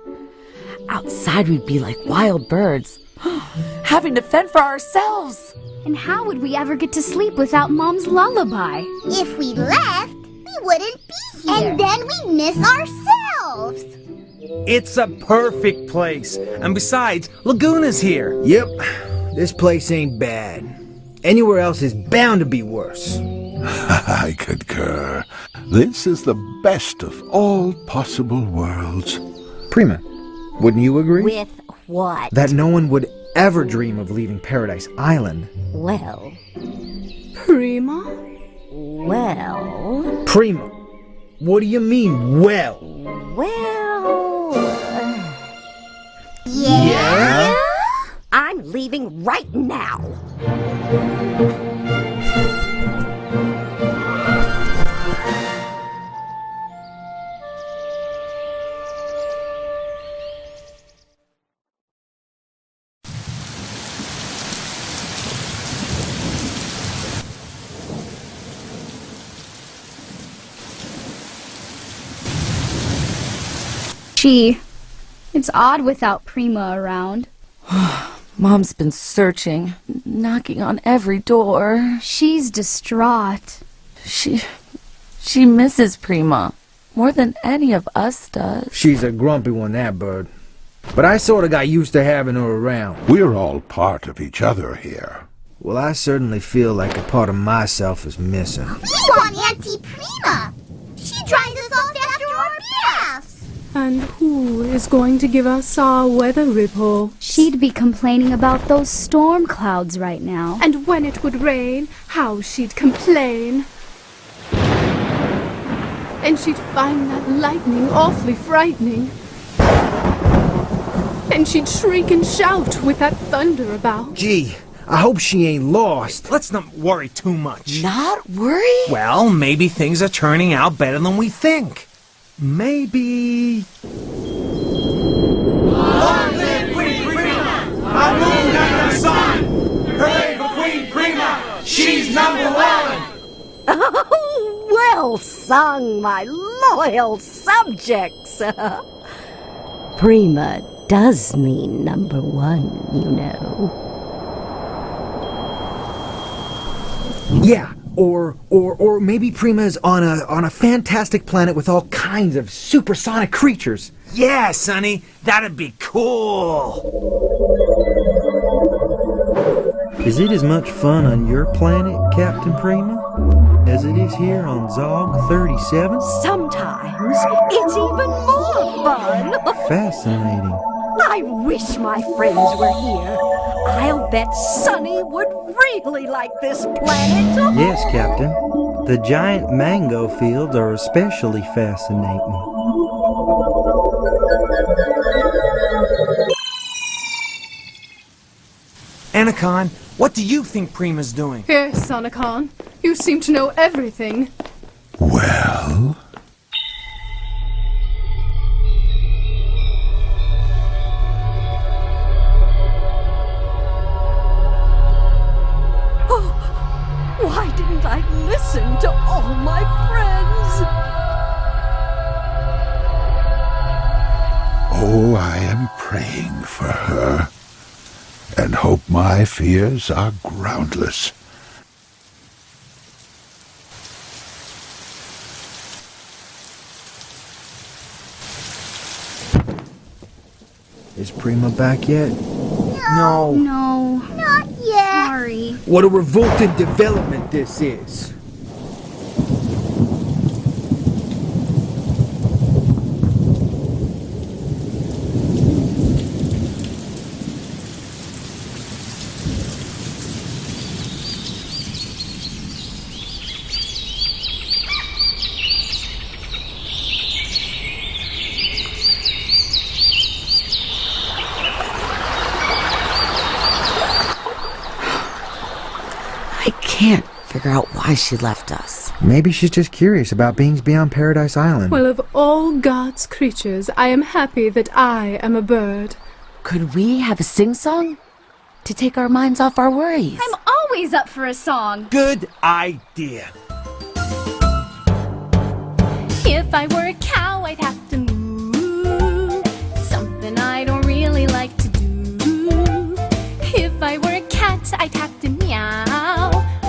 Outside we'd be like wild birds, having to fend for ourselves. And how would we ever get to sleep without Mom's lullaby? If we left, we wouldn't be here. And then we'd miss ourselves. It's a perfect place. And besides, Laguna's here. Yep, this place ain't bad. Anywhere else is bound to be worse. I concur. This is the best of all possible worlds. Prima, wouldn't you agree? With what? That no one would ever dream of leaving Paradise Island. Well. Prima? Well. Prima, what do you mean, well? Well. Yeah? I'm leaving right now. It's odd without Prima around. Mom's been searching, knocking on every door. She's distraught. She misses Prima more than any of us does. She's a grumpy one, that bird. But I sort of got used to having her around. We're all part of each other here. Well, I certainly feel like a part of myself is missing. We want Auntie Prima. She dries us off after our baths. And who is going to give us our weather report? She'd be complaining about those storm clouds right now. And when it would rain, how she'd complain. And she'd find that lightning awfully frightening. And she'd shriek and shout with that thunder about. Gee, I hope she ain't lost. Let's not worry too much. Not worry? Well, maybe things are turning out better than we think. Maybe... Long live Queen Prima! A moon under the sun! Hooray for Queen Prima! She's #1! Oh, well sung, my loyal subjects. Prima does mean #1, you know. Yeah, or maybe Prima's on a fantastic planet with all kinds of supersonic creatures. Yeah, Sonny, that'd be cool. Is it as much fun on your planet, Captain Prima, as it is here on Zog 37? Sometimes it's even more fun. Fascinating. I wish my friends were here. I'll bet Sonny would really like this planet. Yes, Captain. The giant mango fields are especially fascinating. Anacon, what do you think Prima's doing? Yes, Anacon. You seem to know everything. Well? Why didn't I listen to all my friends? Oh, I am praying for her, and hope my fears are groundless. Is Prima back yet? No. No. Not yet. Sorry. What a revolting development this is. I can't figure out why she left us. Maybe she's just curious about beings beyond Paradise Island. Well, of all God's creatures, I am happy that I am a bird. Could we have a sing-song? To take our minds off our worries. I'm always up for a song. Good idea. If I were a cow, I'd have to moo. Something I don't really like to do. If I were a cat, I'd have to meow.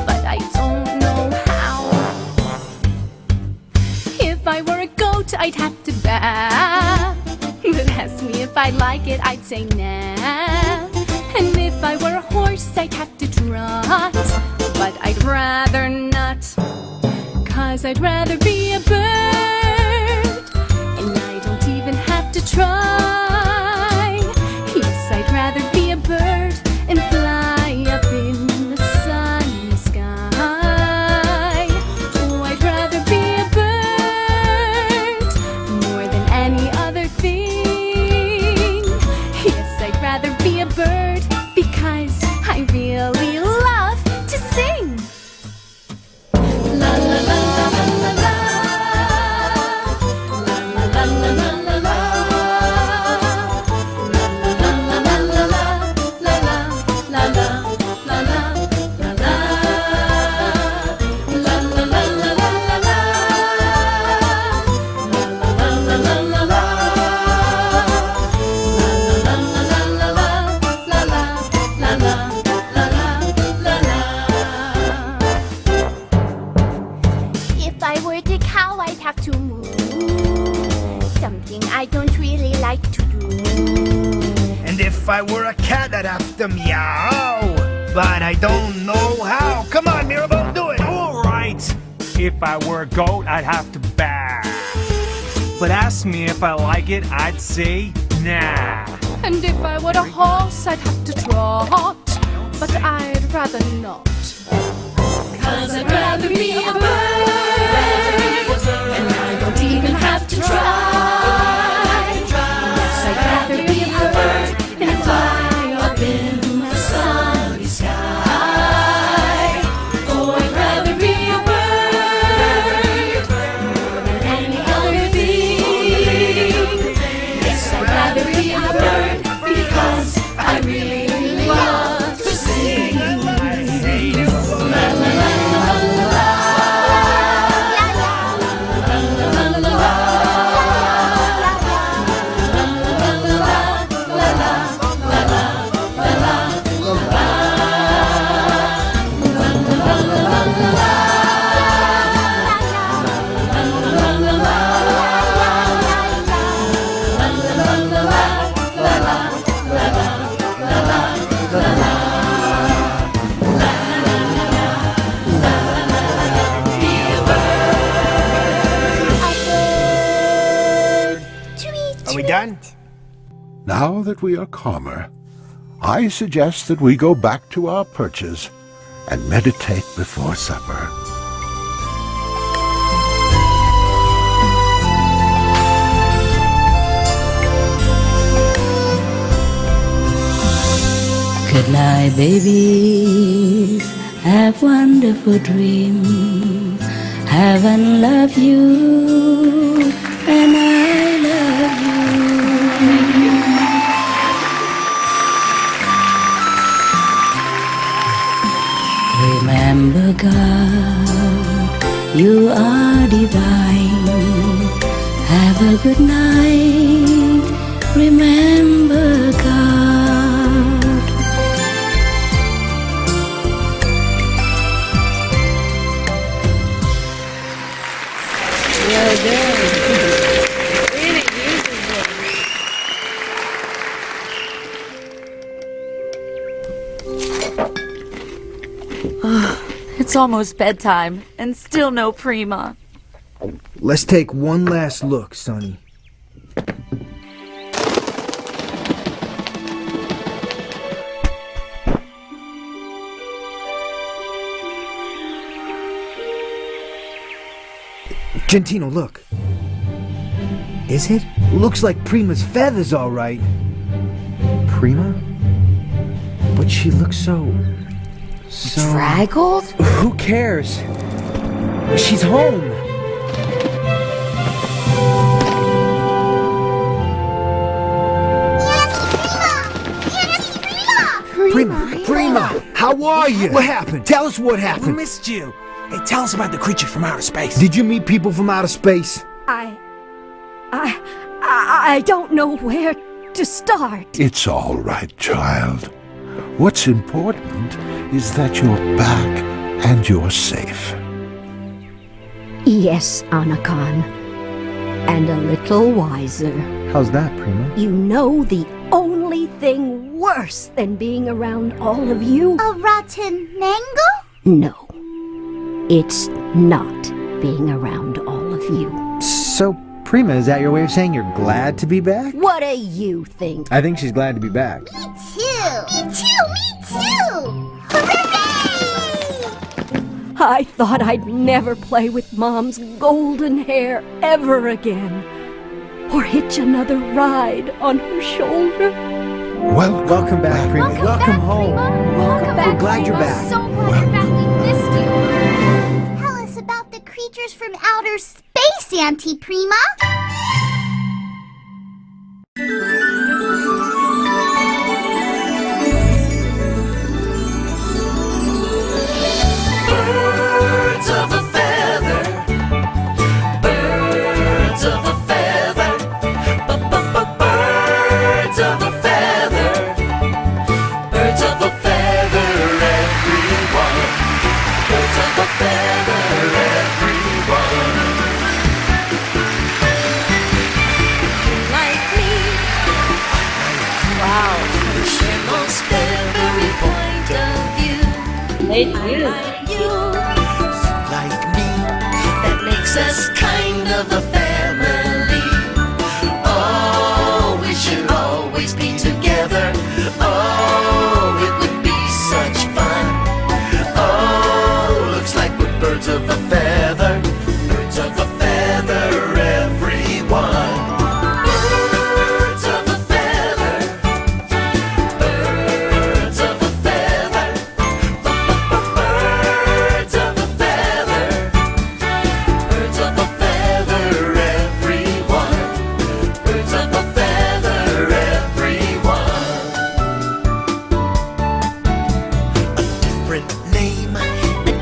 But I don't know how. If I were a goat, I'd have to baa. But ask me if I like it, I'd say nah. And if I were a horse, I'd have to trot. But I'd rather not. 'Cause I'd rather be a bird. And I don't even have to try. Yes, I'd rather be a bird and fly up in the sunny sky. Oh, I'd rather be a bird more than any other thing. Yes, I'd rather be a bird because I really love to sing. La la la la la la la la la la la la. I'd have to move. Something I don't really like to do. And if I were a cat, I'd have to meow. But I don't know how. Come on, Mirabelle, do it. All right. If I were a goat, I'd have to baa. But ask me if I like it, I'd say nah. And if I were a horse, I'd have to trot. But I'd rather not. 'Cause I'd rather be a bird. And I don't even have to try. Yes, I'd rather be a bird and fly up in the sunny sky. Oh, I'd rather be a bird more than any other thing. Yes, I'd rather be a bird because I really love to sing. La la la la la. Are we done? Now that we are calmer, I suggest that we go back to our perches and meditate before supper. Good night, babies. Have wonderful dreams. Heaven love you, and I love you. Remember, God, you are divine. Have a good night. Remember, God. Well done. Really beautiful. It's almost bedtime, and still no Prima. Let's take one last look, Sonny. Gentino, look. Is it? Looks like Prima's feathers, all right. Prima? But she looks so... Draggled? Who cares? She's home. Prima, how are you? What happened? Tell us what We happened. missed you. Hey, tell us about the creature from outer space. Did you meet people from outer space? I don't know where to start. It's all right, child. What's important is that you're back and you're safe. Yes, Anakan. And a little wiser. How's that, Prima? You know the only thing worse than being around all of you? A rotten mango? No. It's not being around all of you. So, Prima, is that your way of saying you're glad to be back? What do you think? I think she's glad to be back. Me too. Me too. Hooray! I thought I'd never play with Mom's golden hair ever again. Or hitch another ride on her shoulder. Welcome back, Prima. Welcome home. Welcome back, We're glad you're Prima. back. So glad you're back. We missed you. Tell us about the creatures from outer space, Auntie Prima. Birds of a feather. Birds of a feather. Birds of a feather. Birds of a feather, everyone. Birds of a feather, everyone. It's you. Like me, that makes us kind of a family. Oh, we should always be together. Oh, it would be such fun. Oh, looks like we're birds of a feather. Birds of a feather, everyone. Birds of a feather. Birds of a feather. Birds of a feather. Birds of a feather, everyone. Birds of a feather, everyone. A different name, a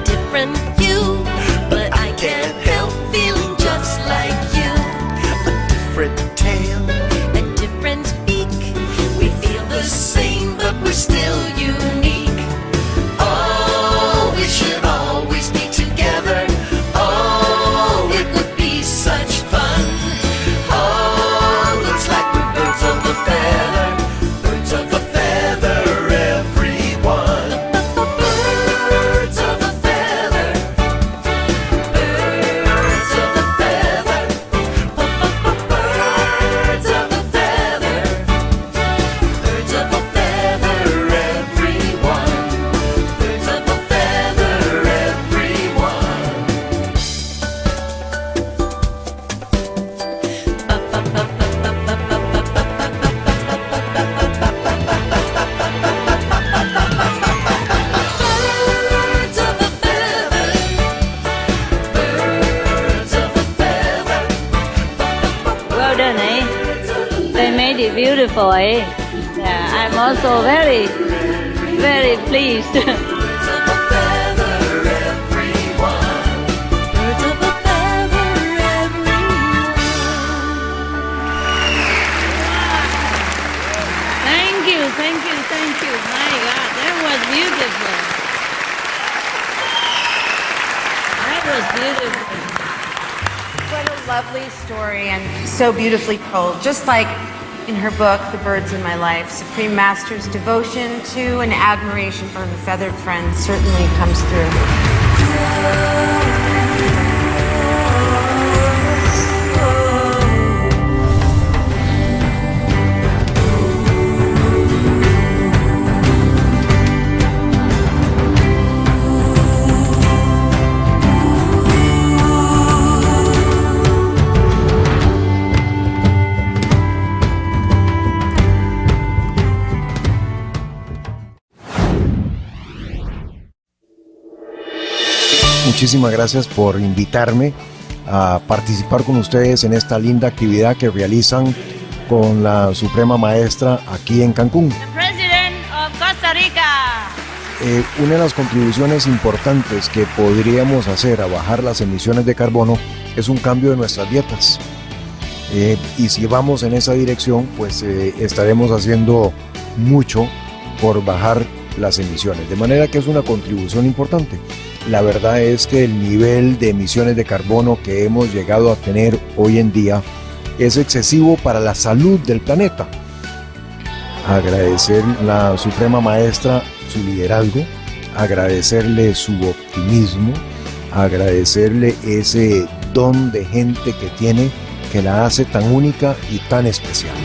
different hue, but I can't help feeling just like you. A different tail, a different beak. We feel the same, but we're still unique. Oh, we should always be together. Oh, it would be such fun. Oh, looks like we're birds of a feather. Birds of a feather, everyone. Birds of a feather. Birds of a feather. Birds of a feather. Birds of a feather, everyone. Birds of a feather, everyone. Birds of a feather. Birds of a feather. Well done, eh? They made it beautiful, eh? Yeah, I'm also very, very pleased. Birds of a feather, everyone. Birds of a feather, everyone. Thank you, thank you, thank you. My God, that was beautiful. That was beautiful. What a lovely story and so beautifully told. Just like in her book, The Birds in My Life, Supreme Master's devotion to and admiration for her feathered friends certainly comes through. Muchísimas gracias por invitarme a participar con ustedes en esta linda actividad que realizan con la Suprema Maestra aquí en Cancún. President of Costa Rica. Una de las contribuciones importantes que podríamos hacer a bajar las emisiones de carbono es un cambio de nuestras dietas. Y si vamos en esa dirección, pues estaremos haciendo mucho por bajar las emisiones. De manera que es una contribución importante. La verdad es que el nivel de emisiones de carbono que hemos llegado a tener hoy en día es excesivo para la salud del planeta. Agradecer a la Suprema Maestra su liderazgo, agradecerle su optimismo, agradecerle ese don de gente que tiene que la hace tan única y tan especial.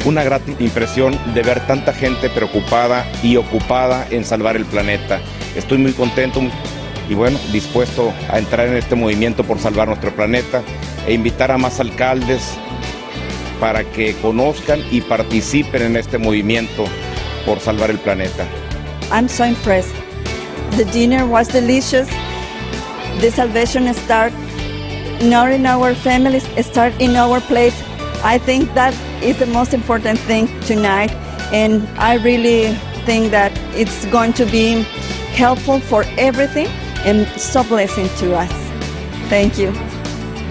Una grata impresión de ver tanta gente preocupada y ocupada en salvar el planeta. Estoy muy contento y bueno, dispuesto a entrar en este movimiento por salvar nuestro planeta e invitar a más alcaldes para que conozcan y participen en este movimiento por salvar el planeta. I'm so impressed. The dinner was delicious. The salvation start not in our families, start in our place. I think that is the most important thing tonight, and I really think that it's going to be helpful for everything and so blessing to us. Thank you.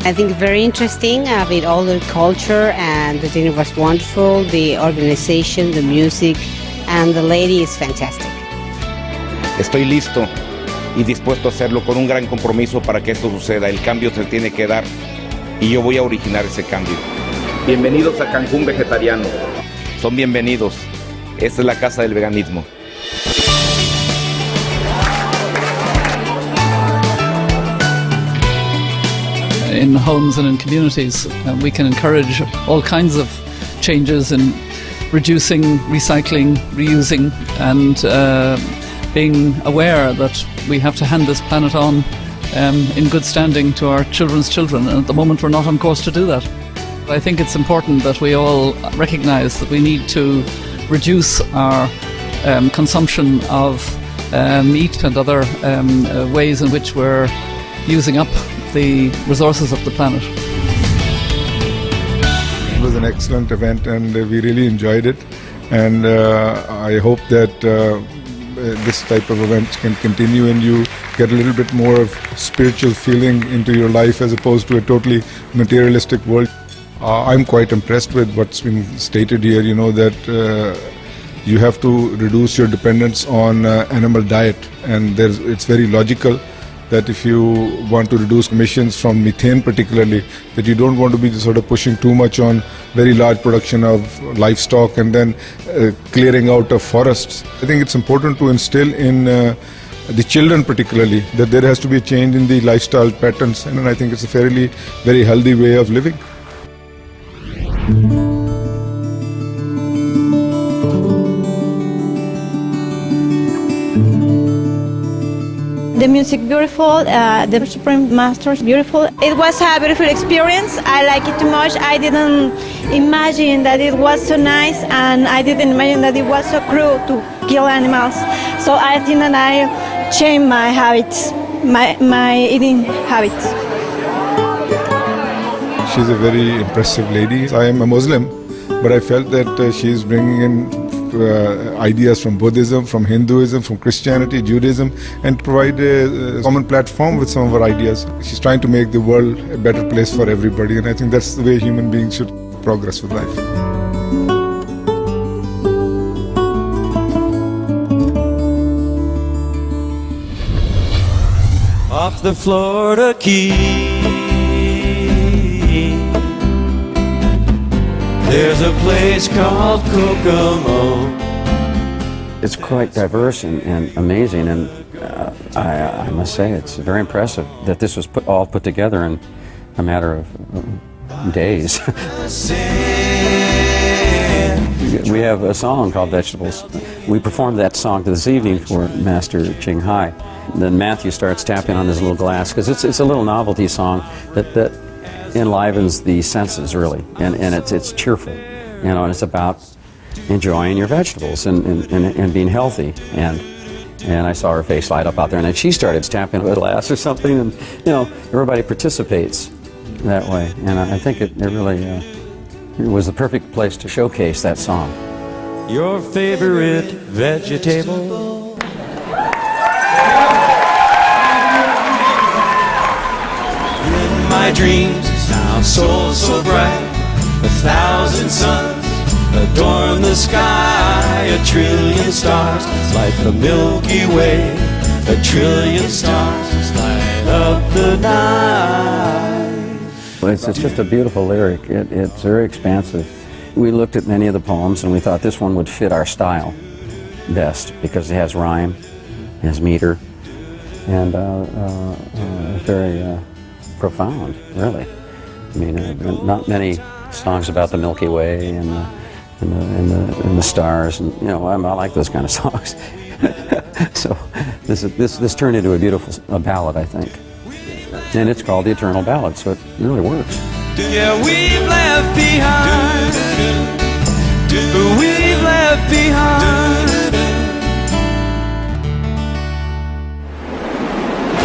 I think very interesting with all the culture, and the dinner was wonderful, the organization, the music, and the lady is fantastic. Estoy listo y dispuesto a hacerlo con un gran compromiso para que esto suceda. El cambio se tiene que dar y yo voy a originar ese cambio. Bienvenidos a Cancún Vegetariano. Son bienvenidos. Esta es la casa del veganismo. In homes and in communities, we can encourage all kinds of changes in reducing, recycling, reusing, and being aware that we have to hand this planet on in good standing to our children's children, and at the moment we're not on course to do that. I think it's important that we all recognise that we need to reduce our consumption of meat and other ways in which we're using up the resources of the planet. It was an excellent event and we really enjoyed it, and I hope that this type of events can continue and you get a little bit more of spiritual feeling into your life as opposed to a totally materialistic world. I'm quite impressed with what's been stated here, you know, that you have to reduce your dependence on animal diet, and it's very logical that if you want to reduce emissions from methane particularly, that you don't want to be sort of pushing too much on very large production of livestock and then clearing out of forests. I think it's important to instill in the children particularly that there has to be a change in the lifestyle patterns, and I think it's a fairly very healthy way of living. The music beautiful, the Supreme Masters beautiful. It was a beautiful experience. I like it too much. I didn't imagine that it was so nice, and I didn't imagine that it was so cruel to kill animals. So I think that I changed my habits, my eating habits. She's a very impressive lady. I am a Muslim, but I felt that she's bringing in ideas from Buddhism, from Hinduism, from Christianity, Judaism, and provide a common platform with some of her ideas. She's trying to make the world a better place for everybody, and I think that's the way human beings should progress with life. Off the Florida Keys, there's a place called Kokomo. It's quite diverse and amazing, and I must say it's very impressive that this was all put together in a matter of days. We have a song called Vegetables. We performed that song this evening for Master Ching Hai. Then Matthew starts tapping on his little glass, because it's a little novelty song that enlivens the senses, really, and it's cheerful, you know, and it's about enjoying your vegetables and being healthy, and I saw her face light up out there, and then she started tapping a glass or something, and you know, everybody participates that way, and I think it really it was the perfect place to showcase that song. Your favorite vegetable? In my dreams now so bright, 1,000 suns adorn the sky, 1,000,000,000 stars light the Milky Way, 1,000,000,000,000 stars light up the night. It's just a beautiful lyric. It's very expansive. We looked at many of the poems and we thought this one would fit our style best because it has rhyme, it has meter, and very profound, really. I mean, not many songs about the Milky Way and the stars, and you know, I like those kind of songs. So this turned into a beautiful ballad, I think, and it's called the Eternal Ballad, so it really works. Yeah, we've left behind. We've left behind.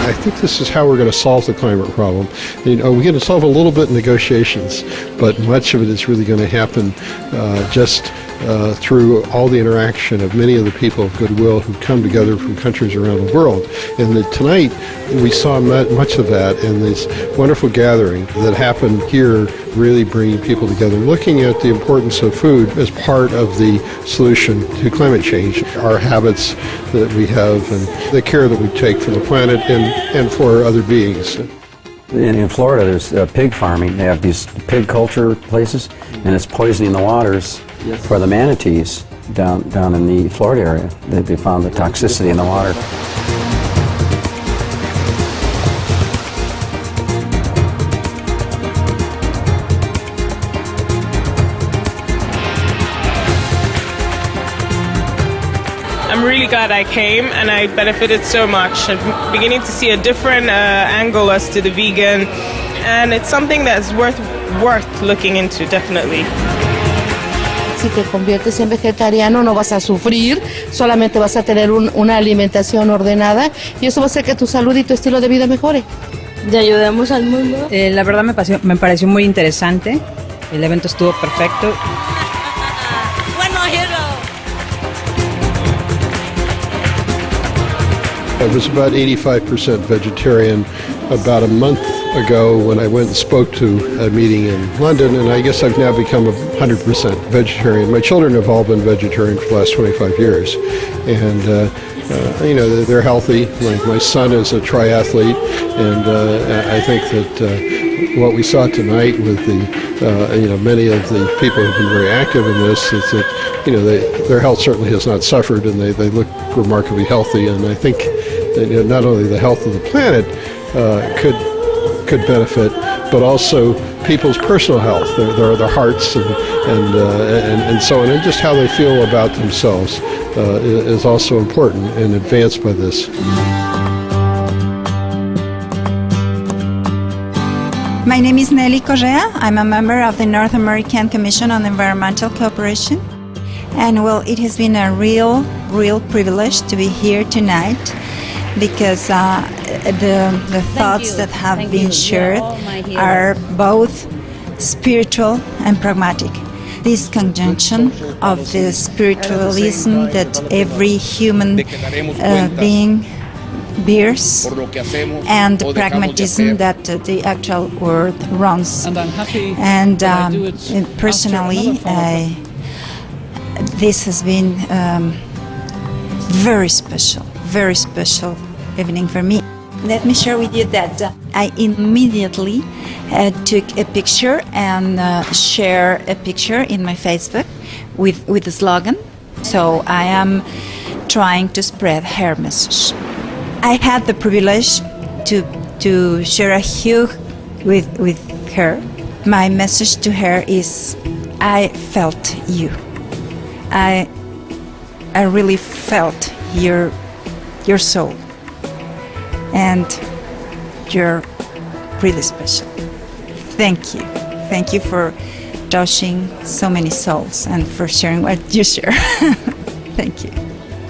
I think this is how we're going to solve the climate problem. You know, we're going to solve a little bit in negotiations, but much of it is really going to happen just through all the interaction of many of the people of goodwill who come together from countries around the world. And tonight we saw much of that in this wonderful gathering that happened here, really bringing people together, looking at the importance of food as part of the solution to climate change, our habits that we have and the care that we take for the planet and for other beings. In Florida, there's pig farming. They have these pig culture places, and it's poisoning the waters for the manatees down in the Florida area. They found the toxicity in the water. I'm really glad I came, and I benefited so much. I'm beginning to see a different angle as to the vegan, and it's something that's worth looking into, definitely. Si te conviertes en vegetariano no vas a sufrir, solamente vas a tener una alimentación ordenada y eso va a hacer que tu salud y tu estilo de vida mejore. Y ayudemos al mundo. La verdad me pareció muy interesante. El evento estuvo perfecto. I was about 85% vegetarian about a month ago when I went and spoke to a meeting in London, and I guess I've now become 100% vegetarian. My children have all been vegetarian for the last 25 years, and you know, they're healthy. My son is a triathlete, and I think that what we saw tonight with the you know, many of the people who've been very active in this is that, you know, their health certainly has not suffered, and they look remarkably healthy. And I think that, you know, not only the health of the planet could benefit, but also people's personal health, their hearts and so on, and just how they feel about themselves is also important and advanced by this. My name is Nelly Correa. I'm a member of the North American Commission on Environmental Cooperation. And well, it has been a real privilege to be here tonight because the thoughts that have been shared are both spiritual and pragmatic. This conjunction of the spiritualism that every human being bears and the pragmatism that the actual world runs. And personally, this has been very special evening for me. Let me share with you that I immediately took a picture and share a picture in my Facebook with the slogan. So I am trying to spread her message. I had the privilege to share a hug with her. My message to her is, I felt you. I really felt your soul, and you're really special. Thank you for touching so many souls and for sharing what you share. Thank you,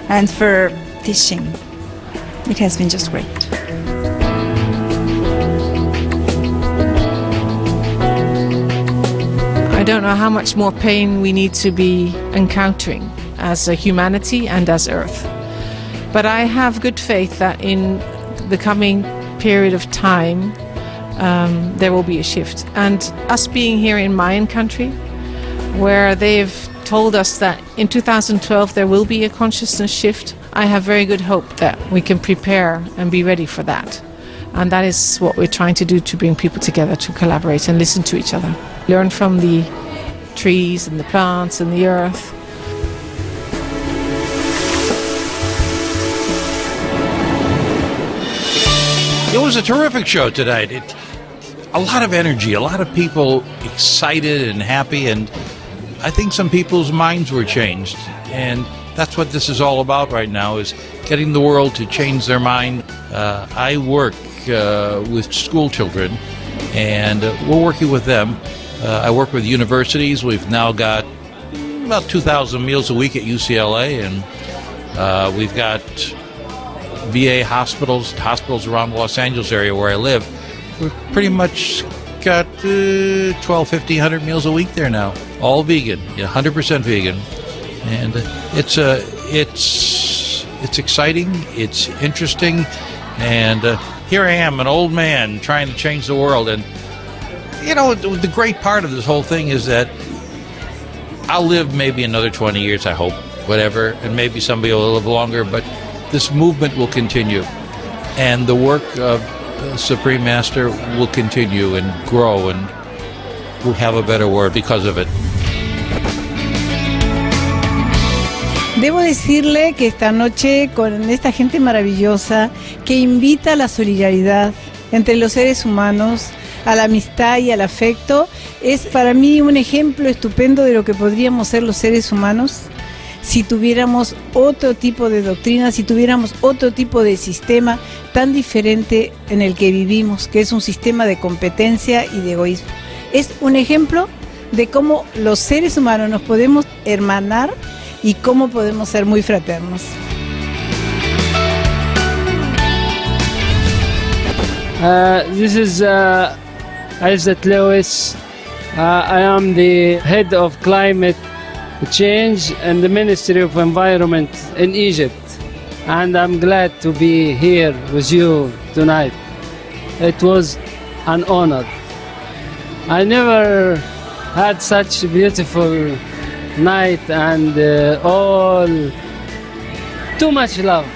and for teaching. It has been just great. I don't know how much more pain we need to be encountering as a humanity and as Earth. But I have good faith that in the coming period of time, there will be a shift. And us being here in Mayan country, where they've told us that in 2012 there will be a consciousness shift, I have very good hope that we can prepare and be ready for that. And that is what we're trying to do, to bring people together, to collaborate and listen to each other. Learn from the trees and the plants and the earth. It was a terrific show tonight. A lot of energy, a lot of people excited and happy, and I think some people's minds were changed. And that's what this is all about right now, is getting the world to change their mind. I work with school children, and we're working with them. I work with universities. We've now got about 2,000 meals a week at UCLA, and we've got VA hospitals around the Los Angeles area where I live. We've pretty much got 1,200 meals a week there now, all vegan, 100% vegan. And it's exciting, it's interesting, and here I am, an old man trying to change the world. And you know, the great part of this whole thing is that I'll live maybe another 20 years, I hope, whatever, and maybe somebody will live longer, but this movement will continue. And the work of Supreme Master will continue and grow, and we'll have a better world because of it. Debo decirle que esta noche con esta gente maravillosa que invita a la solidaridad entre los seres humanos, a la amistad y al afecto, es para mí un ejemplo estupendo de lo que podríamos ser los seres humanos si tuviéramos otro tipo de doctrina, si tuviéramos otro tipo de sistema tan diferente en el que vivimos, que es un sistema de competencia y de egoísmo. Es un ejemplo de cómo los seres humanos nos podemos hermanar y cómo podemos ser muy fraternos. This is Isaac Lewis. I am the head of climate change and the Ministry of Environment in Egypt, and I'm glad to be here with you tonight. It was an honor. I never had such a beautiful night and all too much love.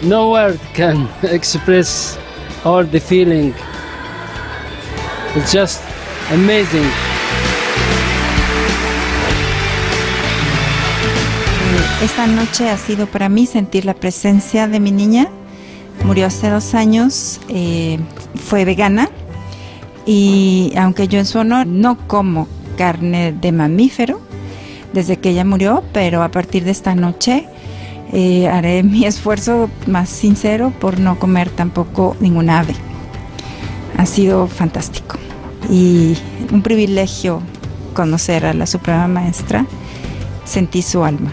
No word can express all the feeling. It's just amazing. Esta noche ha sido para mí sentir la presencia de mi niña. Murió hace 2 años, fue vegana y aunque yo en su honor no como carne de mamífero desde que ella murió, pero a partir de esta noche haré mi esfuerzo más sincero por no comer tampoco ningún ave. Ha sido fantástico y un privilegio conocer a la Suprema Maestra. Sentí su alma.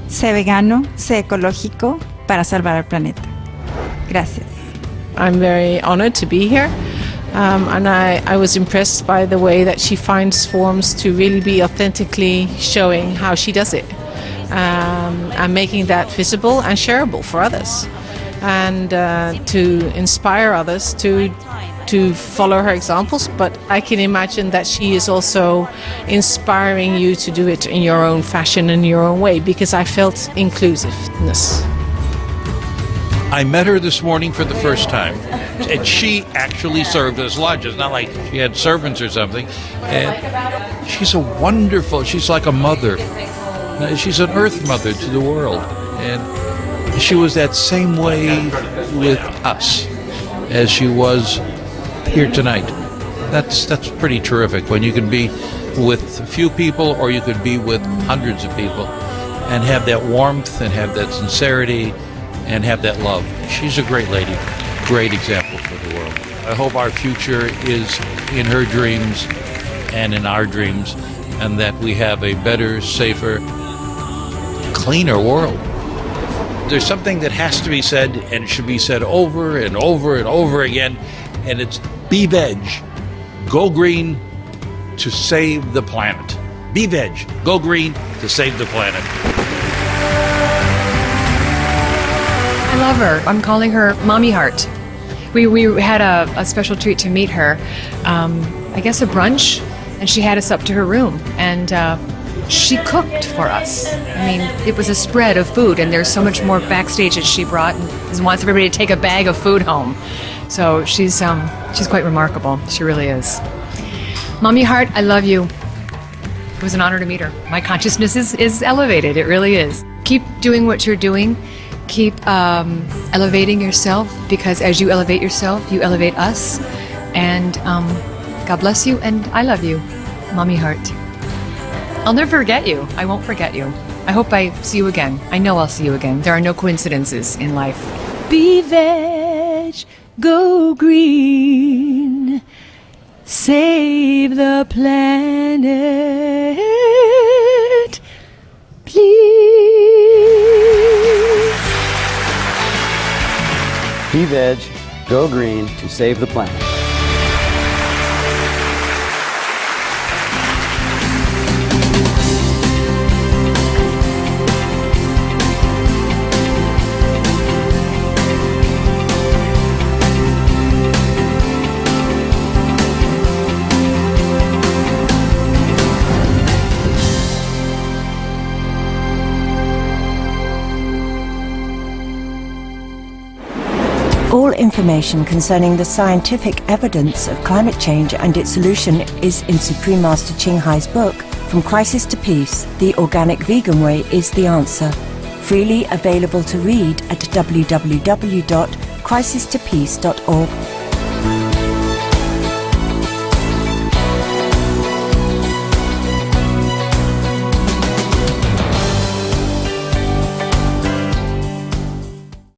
Sé vegano, sé ecológico para salvar al planeta. Gracias. I'm very honored to be here. And I was impressed by the way that she finds forms to really be authentically showing how she does it, and making that visible and shareable for others, and to inspire others to follow her examples. But I can imagine that she is also inspiring you to do it in your own fashion, in your own way, because I felt inclusiveness. I met her this morning for the first time, and she actually served us lunch. It's not like she had servants or something. And she's she's like a mother. She's an earth mother to the world. And she was that same way with us as she was here tonight. That's pretty terrific when you can be with a few people or you could be with hundreds of people and have that warmth and have that sincerity and have that love. She's a great lady, great example for the world. I hope our future is in her dreams and in our dreams, and that we have a better, safer, cleaner world. There's something that has to be said and should be said over and over and over again, and it's be veg, go green to save the planet. Be veg, go green to save the planet. I love her. I'm calling her Mommy Heart. We had a special treat to meet her, I guess a brunch, and she had us up to her room, and she cooked for us. I mean, it was a spread of food, and there's so much more backstage that she brought, and wants everybody to take a bag of food home. So she's quite remarkable. She really is. Mommy Heart, I love you. It was an honor to meet her. My consciousness is elevated. It really is. Keep doing what you're doing. Keep elevating yourself, because as you elevate yourself, you elevate us. And God bless you, and I love you, Mommy Heart. I'll never forget you. I won't forget you. I hope I see you again. I know I'll see you again. There are no coincidences in life. Be veg, go green, save the planet, please. Be veg, go green to save the planet. All information concerning the scientific evidence of climate change and its solution is in Supreme Master Ching Hai's book, From Crisis to Peace, The Organic Vegan Way is the Answer. Freely available to read at www.crisistopeace.org.